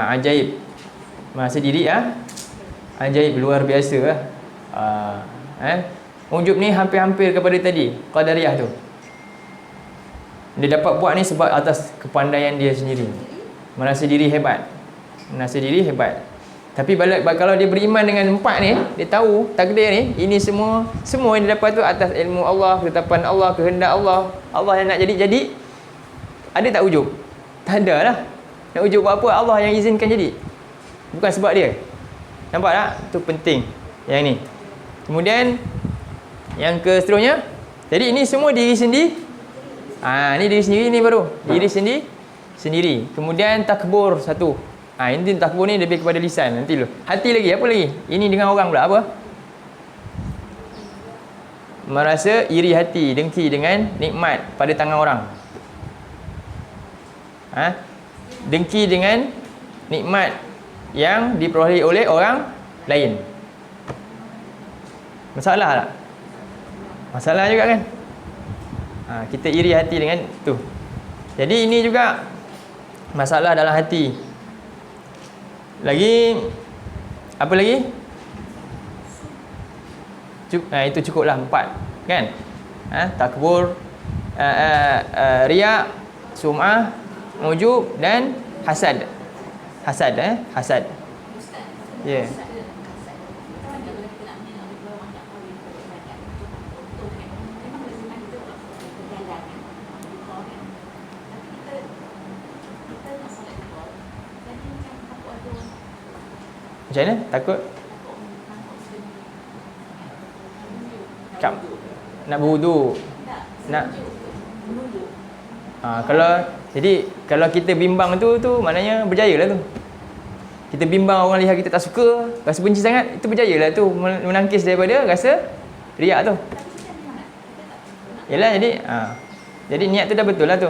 ajaib. Merasa diri ajaib, luar biasa lah. Ujub ni hampir-hampir kepada tadi Qadariyah tu. Dia dapat buat ni sebab atas kepandaian dia sendiri. Merasa diri hebat. Tapi kalau dia beriman dengan 4 ni, dia tahu takdir ni, ini semua yang dia dapat tu atas ilmu Allah, ketetapan Allah, kehendak Allah. Allah yang nak jadi. Ada tak ujub? Tak ada lah. Nak ujub buat apa? Allah yang izinkan jadi. Bukan sebab dia. Nampak tak? Tu penting. Yang ni. Kemudian yang ke seterusnya. Jadi ini semua diri sendiri. Ni diri sendiri ni baru. Diri sendiri. Kemudian takbur satu. Ini takbur ni lebih kepada lisan. Nanti dulu. Hati lagi. Apa lagi? Ini dengan orang pula. Apa? Merasa iri hati, dengki dengan nikmat pada tangan orang. Dengki dengan nikmat yang diperolehi oleh orang lain. Masalah tak? Masalah juga kan? Kita iri hati dengan tu. Jadi ini juga masalah dalam hati. Lagi apa lagi? Itu cukuplah 4 kan? Takbur, riak, sum'ah, ujub dan hasad. Hasad. Ya. Macam mana? Takut? Nak berwudu. Kalau kita bimbang tu maknanya berjaya lah tu. Kita bimbang orang lihat kita tak suka, rasa benci sangat, itu berjaya lah tu, menangkis daripada rasa riak tu. Yalah, jadi niat tu dah betul lah tu.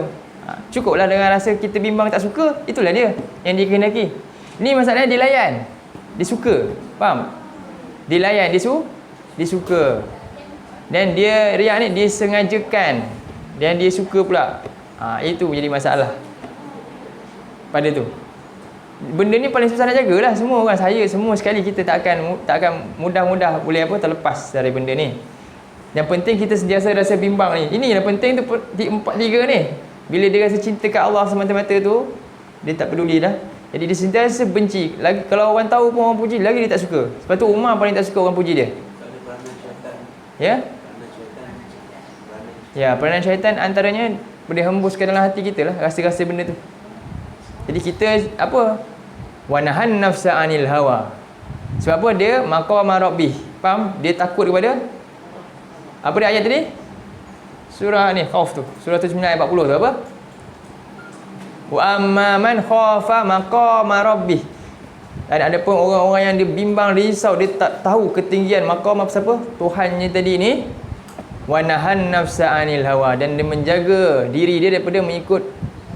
Cukuplah dengan rasa kita bimbang tak suka, itulah dia yang dikehendaki. Ini masalahnya dilayan. Dia suka. Faham? Dilayan, dia suka. Dan dia riak ni disengajakan. Dan dia suka pula. Itu menjadi masalah pada tu. Benda ni paling susah nak jagalah semua orang. Saya semua sekali kita tak akan mudah-mudah boleh terlepas dari benda ni. Yang penting kita sentiasa rasa bimbang ni. Ini yang penting tu 4-3 ni. Bila dia rasa cinta kat Allah semata-mata tu, dia tak peduli dah. Jadi dia sentiasa benci. Lagi kalau orang tahu pun orang puji, lagi dia tak suka. Sebab tu Umar paling tak suka orang puji dia. Ya? Ya, peranan syaitan antaranya boleh hembuskan dalam hati kita lah rasa-rasa benda tu. Jadi kita apa? Wa nahan nafsa anil hawa. Sebab apa? Dia maqama rabbih. Faham? Dia takut kepada apa dia ayat tadi? Surah ni Khauf tu. Surah 79 ayat 40 tu apa? Wa amma man khafa maqama rabbih. Dan ada pun orang-orang yang dia bimbang, risau, dia tak tahu ketinggian maqam apa siapa? Tuhannya tadi ni. Wa nahan nafsa anil hawa, dan dia menjaga diri dia daripada mengikut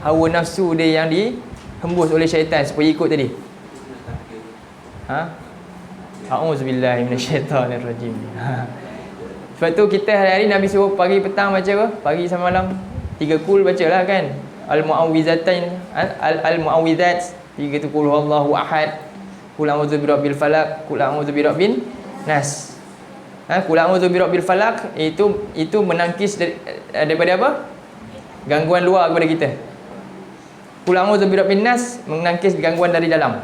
hawa nafsu dia yang dihembus oleh syaitan supaya ikut tadi. A'udzubillahi minasyaitanirrajim. Sebab tu kita hari-hari Nabi suruh pagi petang baca apa? Pagi sama malam 3 kul bacalah kan. Al-mu'awwizatain, al-mu'awwizat, 3 tu qul huwallahu ahad, qul a'udzu birabbil falaq, qul a'udzu birabbin nas. Qul a'udzu birabbil falaq itu menangkis daripada apa? Gangguan luar kepada kita. Qul a'udzu birabbin nas menangkis gangguan dari dalam.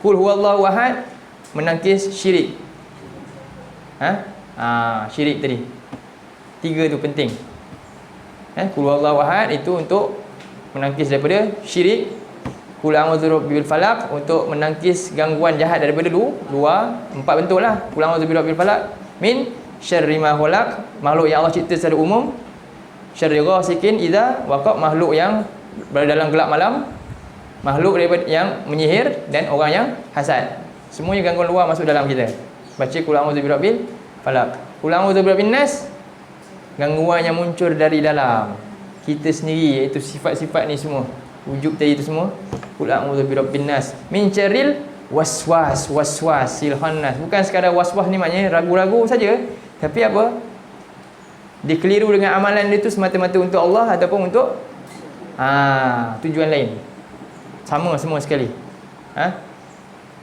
Qul huwallahu ahad menangkis syirik. Syirik tadi. 3 tu penting. Qul huwallahu ahad itu untuk menangkis daripada syirik. Qul a'udzu birabbil falaq untuk menangkis gangguan jahat daripada luar. 4 bentuk lah. Qul a'udzu birabbil falaq min syarri ma khalaq, makhluk yang Allah cipta secara umum. Syarri ghasikin idza waqab, makhluk yang berada dalam gelap malam, makhluk daripada yang menyihir, dan orang yang hasad. Semuanya gangguan luar masuk dalam kita. Baca qul a'udzu birabbil falaq. Qul a'udzu birabbin nas, gangguan yang muncul dari dalam kita sendiri, iaitu sifat-sifat ni semua, wujud tadi itu semua. Qul a'udzu birabbin nas min syarril waswasil khannas. Bukan sekadar waswas ni maknanya ragu-ragu saja, tapi apa? Dia keliru dengan amalan dia tu semata-mata untuk Allah ataupun untuk tujuan lain. Sama semua sekali.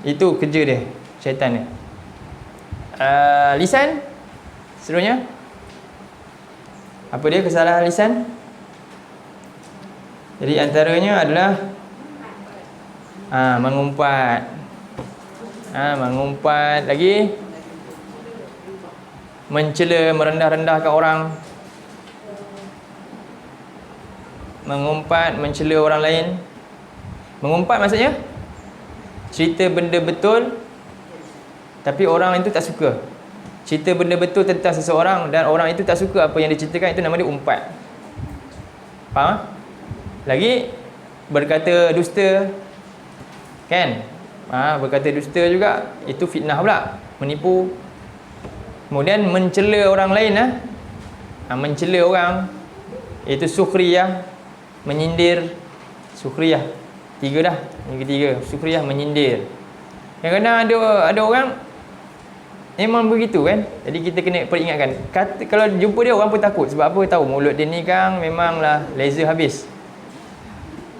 Itu kerja dia, syaitan ni. Lisan seterusnya. Apa dia kesalahan lisan? Jadi antaranya adalah mengumpat. Mengumpat lagi, mencela, merendah-rendahkan orang, mengumpat, mencela orang lain. Mengumpat maksudnya cerita benda betul tapi orang itu tak suka. Cerita benda betul tentang seseorang dan orang itu tak suka apa yang diceritakan, itu nama dia umpat. Faham? Lagi berkata dusta, kan? Berkata dusta juga, itu fitnah pula, menipu. Kemudian mencela orang lain, mencela orang, itu sukhriyah, menyindir. Sukhriyah, 3 dah. Yang ketiga, sukhriyah, menyindir. Kadang-kadang ada orang memang begitu kan. Jadi kita kena peringatkan. Kalau jumpa dia, orang pun takut. Sebab apa? Tahu mulut dia ni kan memanglah laser habis.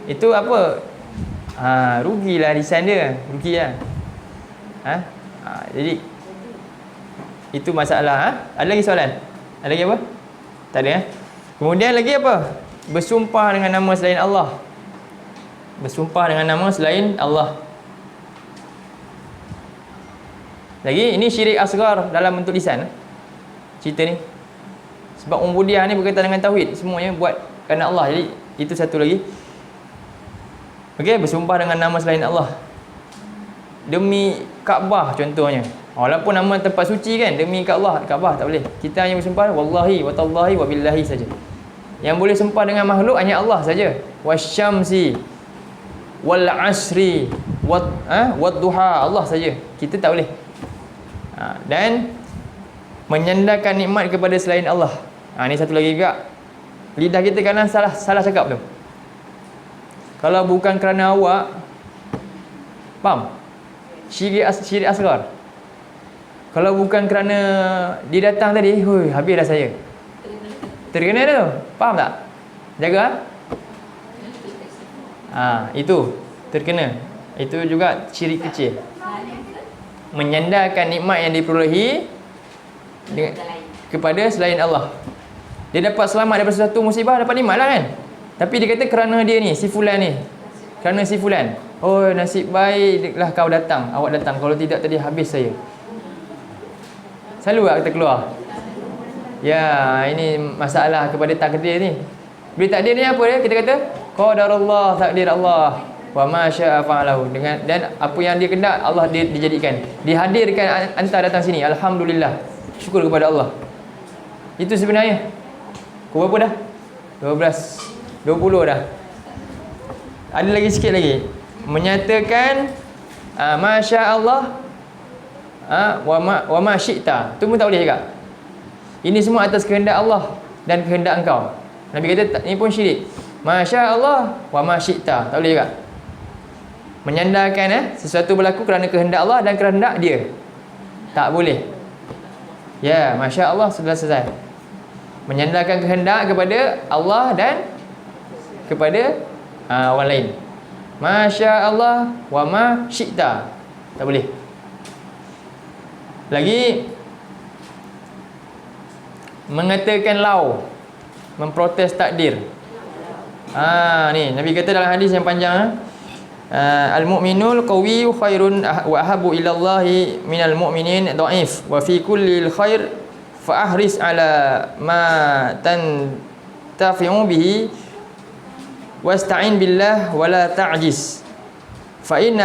Itu apa? Rugilah lisan dia. Rugilah. Jadi itu masalah. Ada lagi soalan? Ada lagi apa? Tak ada. Kemudian lagi apa? Bersumpah dengan nama selain Allah. Bersumpah dengan nama selain Allah. Lagi, ini syirik asghar dalam bentuk lisan. Cerita ni. Sebab ubudiyah ni berkaitan dengan tauhid. Semuanya buat kerana Allah. Jadi itu satu lagi. Okey, bersumpah dengan nama selain Allah. Demi Kaabah contohnya. Walaupun nama tempat suci kan, demi Kaabah tak boleh. Kita hanya bersumpah wallahi wa tallahi wa billahi saja. Yang boleh sumpah dengan makhluk hanya Allah saja. Wasyamsi wal asri wad duha, Allah saja. Kita tak boleh. Dan menyandarkan nikmat kepada selain Allah. Ni satu lagi juga. Lidah kita kadang salah cakap tu. Kalau bukan kerana awak, faham? Syirik asghar. Kalau bukan kerana dia datang tadi, habis dah saya. Terkena tu. Faham tak? Jaga. Itu terkena. Itu juga syirik kecil. Menyandarkan nikmat yang diperolehi kepada selain Allah. Dia dapat selamat daripada satu musibah, dapat nikmat lah kan. Tapi dia kata kerana dia ni, si fulan ni, kerana si fulan, nasib baiklah kau datang, awak datang, kalau tidak tadi habis saya. Selalu tak kita keluar. Ya, ini masalah kepada takdir ni. Bila takdir ni apa dia? Kita kata qadarullah, takdir Allah, wa ma syaa fa'alahu. Dan apa yang dia kehendak Allah dia dijadikan. Dihadirkan anta datang sini. Alhamdulillah. Syukur kepada Allah. Itu sebenarnya. Kau berapa dah? 12, 20 dah. Ada lagi sikit lagi. Menyatakan masya Allah wa ma syi'ta. Tu pun tak boleh juga. Ini semua atas kehendak Allah dan kehendak engkau. Nabi kata ini pun syirik. Masya Allah wa ma syi'ta. Tak boleh juga. Menyandarkan sesuatu berlaku kerana kehendak Allah dan kehendak dia. Tak boleh. Ya, masya Allah, sudah selesai. Menyandarkan kehendak kepada Allah dan kepada orang lain. Masya Allah wa ma syi'ta. Tak boleh. Lagi mengatakan lau, memprotes takdir. Ni Nabi kata dalam hadis yang panjang, al-mu'minul qawiyyu khairun wa ahabbu ila Allahi minal mu'minin dhaif wa fi kulli khair fa ahris ala ma tantafi'u bihi wasta'in billah wa la ta'jiz fa in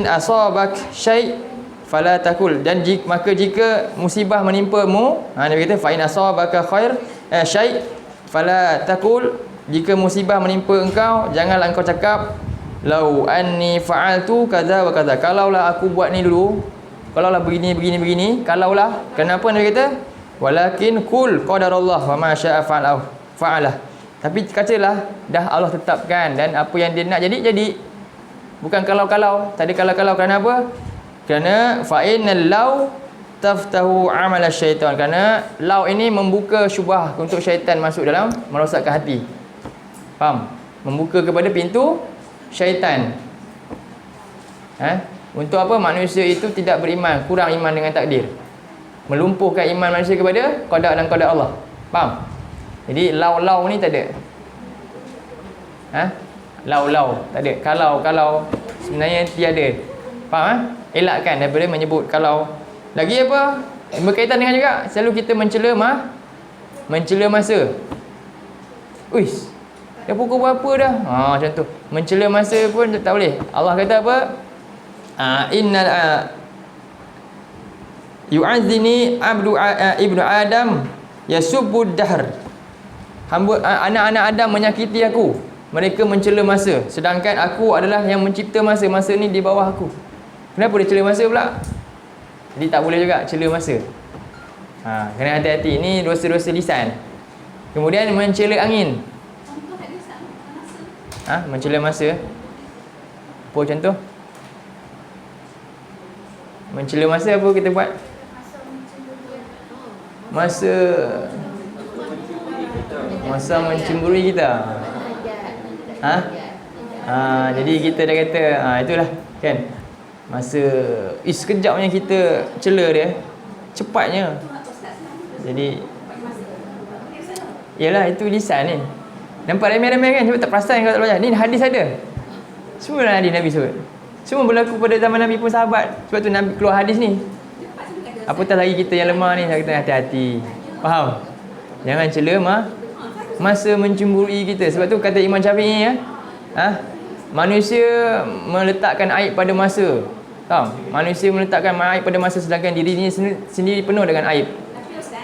asabak syai' fala takul. Dan maka jika musibah menimpamu, Nabi kata fa in asabaka khair syai' fala takul, jika musibah menimpa engkau janganlah engkau cakap lau anni fa'altu kaza wa kaza, kalaulah aku buat ni dulu, kalaulah begini, kalaulah, kenapa Nabi kata walakin kul qadarullah wa ma syaa fa'alah. Tapi katalah dah Allah tetapkan dan apa yang dia nak jadi. Bukan kalau-kalau. Tadi kalau-kalau kerana apa? Kerana fa'innal law taftahu amala syaitan. Kerana law ini membuka syubhah untuk syaitan masuk dalam merosakkan hati. Faham? Membuka kepada pintu syaitan. Untuk apa? Manusia itu tidak beriman, kurang iman dengan takdir. Melumpuhkan iman manusia kepada qada dan qadar Allah. Faham? Jadi law ni tak ada. Law tak ada. Kalau sebenarnya tiada. Faham? Elakkan daripada menyebut kalau. Lagi apa? Berkaitan dengan juga selalu kita mencela masa. Uish, dah pukul berapa dah? Macam tu. Mencela masa pun tak boleh. Allah kata apa? Innal yu'azzini ibnu Adam yasubbud dahr. Hamba anak-anak Adam menyakiti aku. Mereka mencela masa, sedangkan aku adalah yang mencipta masa. Masa ni di bawah aku. Kenapa dia cela masa pula? Jadi tak boleh juga cela masa. Kena hati-hati. Ini dosa-dosa lisan. Kemudian mencela angin. Mencela masa. Apa contoh? Mencela masa apa kita buat? Masa mencemburui kita. Jadi kita dah kata itulah kan. Masa sekejapnya kita cela dia, cepatnya. Jadi yalah, itu lisan ni. Nampak remeh-remeh kan? Cuba tak perasan kalau tak belajar. Ni hadis ada. Semua hadis Nabi sebut. Semua berlaku pada zaman Nabi pun sahabat. Sebab tu Nabi keluar hadis ni. Apatah lagi kita yang lemah ni, saya kata hati-hati. Faham? Jangan cela masa mencemburui kita. Sebab tu kata Imam Syafi'i manusia meletakkan aib pada masa. Tahu? Manusia meletakkan aib pada masa, sedangkan dirinya sendiri penuh dengan aib.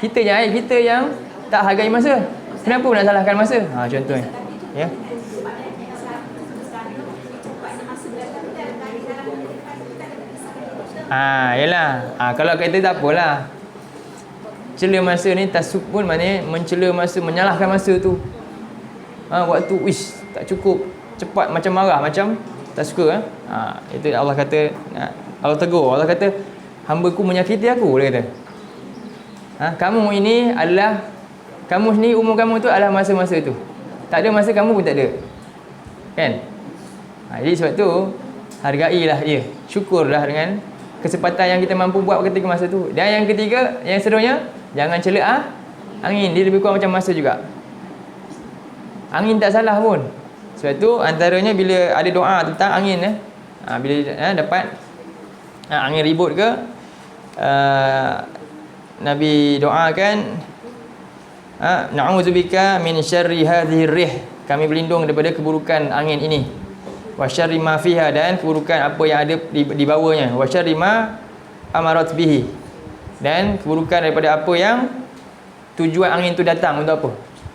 Kita yang aib, kita yang tak hargai masa. Kenapa nak salahkan masa? Contohnya. Ya. Yalah. Kalau kata tak apalah. Cela masa ni tasuk pun maknanya mencela masa, menyalahkan masa tu. Waktu tak cukup, cepat, macam marah, macam tak suka. Itu Allah kata, Allah tegur. Allah kata hamba-Ku menyakiti aku, dia kata. Kamu ini adalah, kamu sendiri, umur kamu tu adalah masa-masa tu. Tak ada masa, kamu pun tak ada. Kan? Jadi sebab tu hargailah dia. Syukurlah dengan kesempatan yang kita mampu buat ketika masa tu. Dan yang ketiga, yang seterusnya, jangan cela angin. Dia lebih kurang macam masa juga. Angin tak salah pun. Sebab tu antaranya bila ada doa tentang angin, bila dapat angin ribut ke, Nabi doakan, na'udzubika min syarri hadhihi rih. Kami berlindung daripada keburukan angin ini. Wa syarri ma fiha, dan keburukan apa yang ada di bawahnya. Wa syarri ma amarat bihi, dan keburukan daripada apa yang tujuan angin tu datang untuk apa.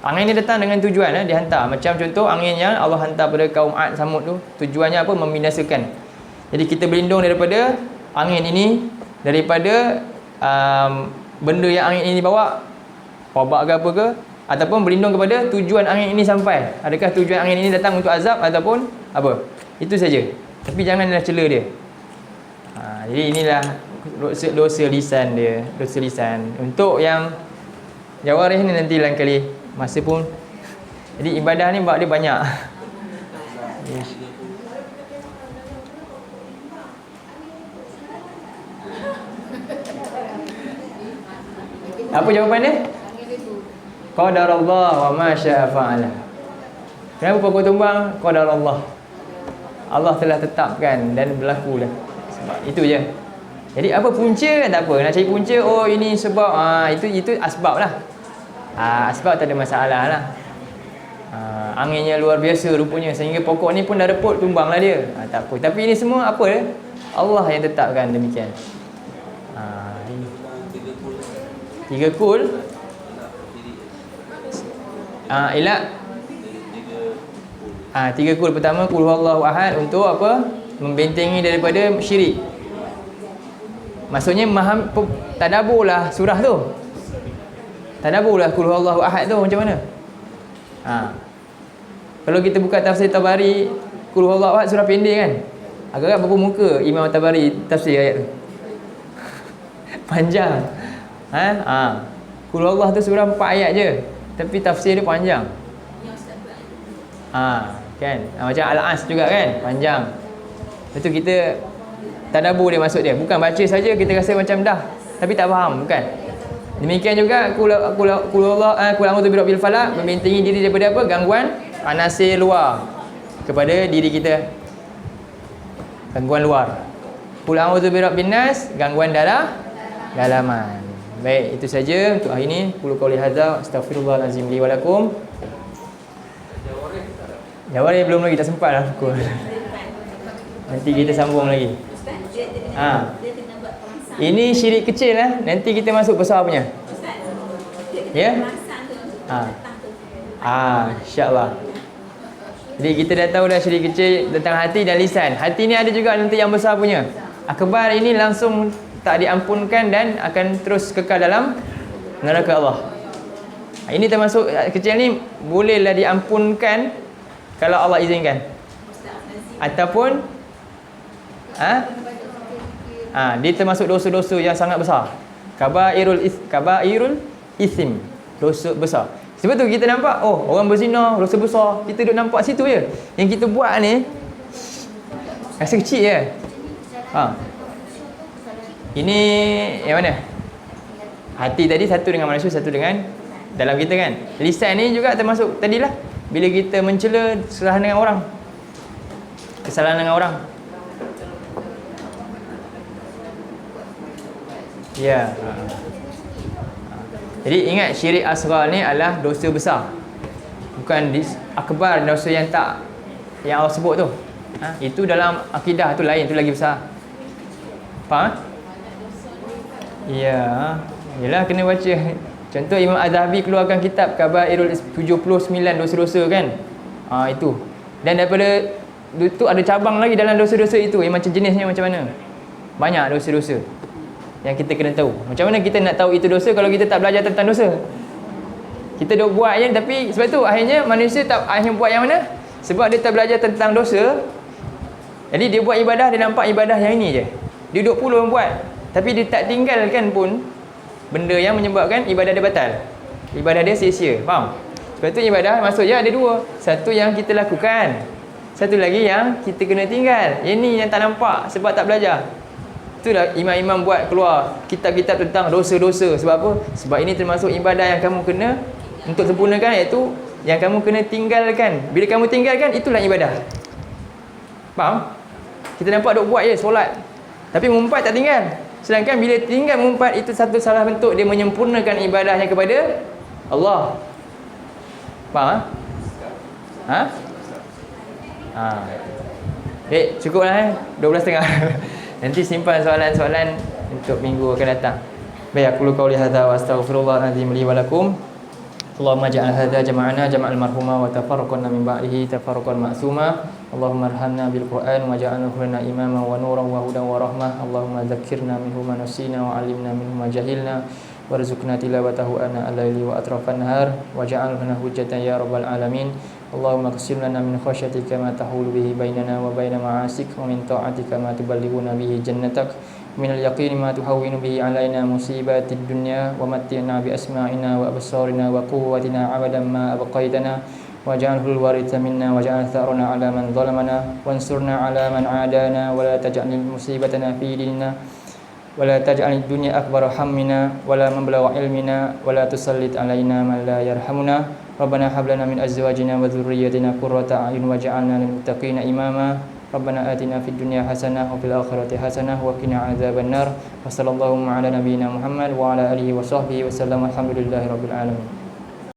Angin ni datang dengan tujuan, dihantar. Macam contoh angin yang Allah hantar pada kaum Ad, Samud tu, tujuannya apa? Membinasakan. Jadi kita berlindung daripada angin ini, daripada benda yang angin ini bawa, wabak ke apa ke, ataupun berlindung kepada tujuan angin ini sampai. Adakah tujuan angin ini datang untuk azab ataupun apa? Itu saja. Tapi janganlah cela dia. Jadi inilah dosa lisan dia, dosa lisan. Untuk yang jawarih ni nanti lain kali, masa pun. Jadi ibadah ni buat dia banyak. Apa jawapan dia? Qadarullah wa ma syaa fa'ala. Kenapa pokok tumbang? Qadarullah. Allah telah tetapkan dan berlaku dah. Sebab itu je. Jadi apa punca? Tak apa. Nak cari punca, ini sebab, itu asbab lah. Asbab tak ada masalah lah. Anginnya luar biasa rupanya, sehingga pokok ni pun dah reput, tumbanglah dia. Tak apa. Tapi ini semua apa dia? Allah yang tetapkan demikian. Tiga kul. Tiga kul. Pertama, kul huwallahu ahad, untuk apa? Membentengi daripada syirik. Maksudnya tadaburlah surah tu. Tadaburlah qul huwallahu ahad tu macam mana? Kalau kita buka tafsir Tabari, qul huwallahu ahad surah pendek kan? Agak-agak berapa muka Imam Tabari tafsir ayat tu. Panjang. Qul huwallahu tu surah 4 ayat je, tapi tafsir dia panjang. Kan? Macam Al-As juga kan? Panjang. Lepas tu kita tadabbur dia maksud dia. Bukan baca saja kita rasa macam dah, tapi tak faham, bukan? Demikian juga qul a'udzu birabbil falaq, membentengi diri daripada apa? Gangguan anasir luar kepada diri kita. Gangguan luar. Qul a'udzu birabbin nas, gangguan dalaman. Baik, itu saja untuk hari ini. Qul qouli hadza, astaghfirullahalazim li wa lakum. Jawab belum lagi, tak sempat lah pukul. Nanti kita sambung lagi. Ini syirik kecil lah. Nanti kita masuk besar punya. Ya? InsyaAllah. Jadi kita dah tahu dah syirik kecil tentang hati dan lisan. Hati ni ada juga nanti yang besar punya. Akbar ini langsung tak diampunkan dan akan terus kekal dalam neraka Allah. Ini termasuk kecil ni bolehlah diampunkan kalau Allah izinkan. Ataupun dia termasuk dosa-dosa yang sangat besar. Kabairul isim, dosa besar. Sebab tu kita nampak, orang berzina dosa besar, kita duduk nampak situ je. Yang kita buat ni rasa kecil je. Ini yang mana? Hati tadi satu dengan manusia, satu dengan dalam kita kan. Lisan ni juga termasuk tadilah, bila kita mencela kesalahan dengan orang, kesalahan dengan orang. Ya. Jadi ingat, syirik asghar ni adalah dosa besar. Bukan akbar, dosa yang tak, yang Allah sebut tu. Itu dalam akidah tu lain, tu lagi besar. Faham? Ya. Yalah, kena baca. Contoh Imam Az-Zahabi keluarkan kitab Kabairul 79 dosa-dosa kan. Itu. Dan daripada itu ada cabang lagi dalam dosa-dosa itu, yang macam jenisnya macam mana. Banyak dosa-dosa yang kita kena tahu. Macam mana kita nak tahu itu dosa kalau kita tak belajar tentang dosa? Kita dah buat je, tapi sebab tu akhirnya manusia tak akhirnya buat yang mana? Sebab dia tak belajar tentang dosa. Jadi dia buat ibadah, dia nampak ibadah yang ini je. Dia duduk puluh buat, tapi dia tak tinggalkan pun benda yang menyebabkan ibadah dia batal. Ibadah dia sia-sia. Faham? Sebab tu ibadah maksudnya ada dua. Satu yang kita lakukan, satu lagi yang kita kena tinggal. Yang ni yang tak nampak sebab tak belajar. Itulah imam-imam buat keluar kitab-kitab tentang dosa-dosa. Sebab apa? Sebab ini termasuk ibadah yang kamu kena untuk sempurnakan, iaitu yang kamu kena tinggalkan. Bila kamu tinggalkan, itulah ibadah. Faham? Kita nampak duk buat je solat, tapi mengumpat tak tinggal. Sedangkan bila tinggal mengumpat, itu satu salah bentuk dia menyempurnakan ibadahnya kepada Allah. Faham? Cukuplah 12.30. Nanti simpan soalan-soalan untuk minggu akan datang. Baik, aku qauli hadza wa astaghfirullahalazim li wa lakum. Allahumma ja'al hadza jama'ana jama'al marhuma wa tafarraqna min ba'dihi tafarraqan ma'suma. Allahumma arhamna bil Qur'an wa ja'alhu lana imama wa nuran wa hudan wa rahmah. Allahumma dzakkirna minhu ma nasina wa 'allimna minhu ma jahilna warzuqna tilawatahu ana al-laili wa atrafan nahar wa ja'al lana hujjatan ya rabbal alamin. Allahumma qsim lana min khasyatika ma tahulu bihi bainana wa baina ma'asik wa min ta'atika ma tuballighuna bihi jannatak min al-yaqini ma tuhawwinu bihi alaina musibatid dunya wa matti'na bi asma'ina wa absarina wa quwwatina abadan ma abqaitana waj'alhu al-waritha minna waj'al tharana 'ala man zalamana wansurna 'ala man 'adana wa la taj'al musibatana fi dinina wa la taj'al ad-dunya akbar hammina wa la mablagha ilmina wa la tusallit 'alaina man la yarhamuna. Rabbana hab lana min azwajina wa dhurriyyatina qurrata a'yun waj'alna lil muttaqina imama. Rabbana atina fid dunya hasanah wa fil akhirati hasanah wa qina adzabannar. Wa sallallahu ala nabiyyina Muhammad wa ala alihi wa sahbihi wa sallam. Alhamdulillahirabbil alamin.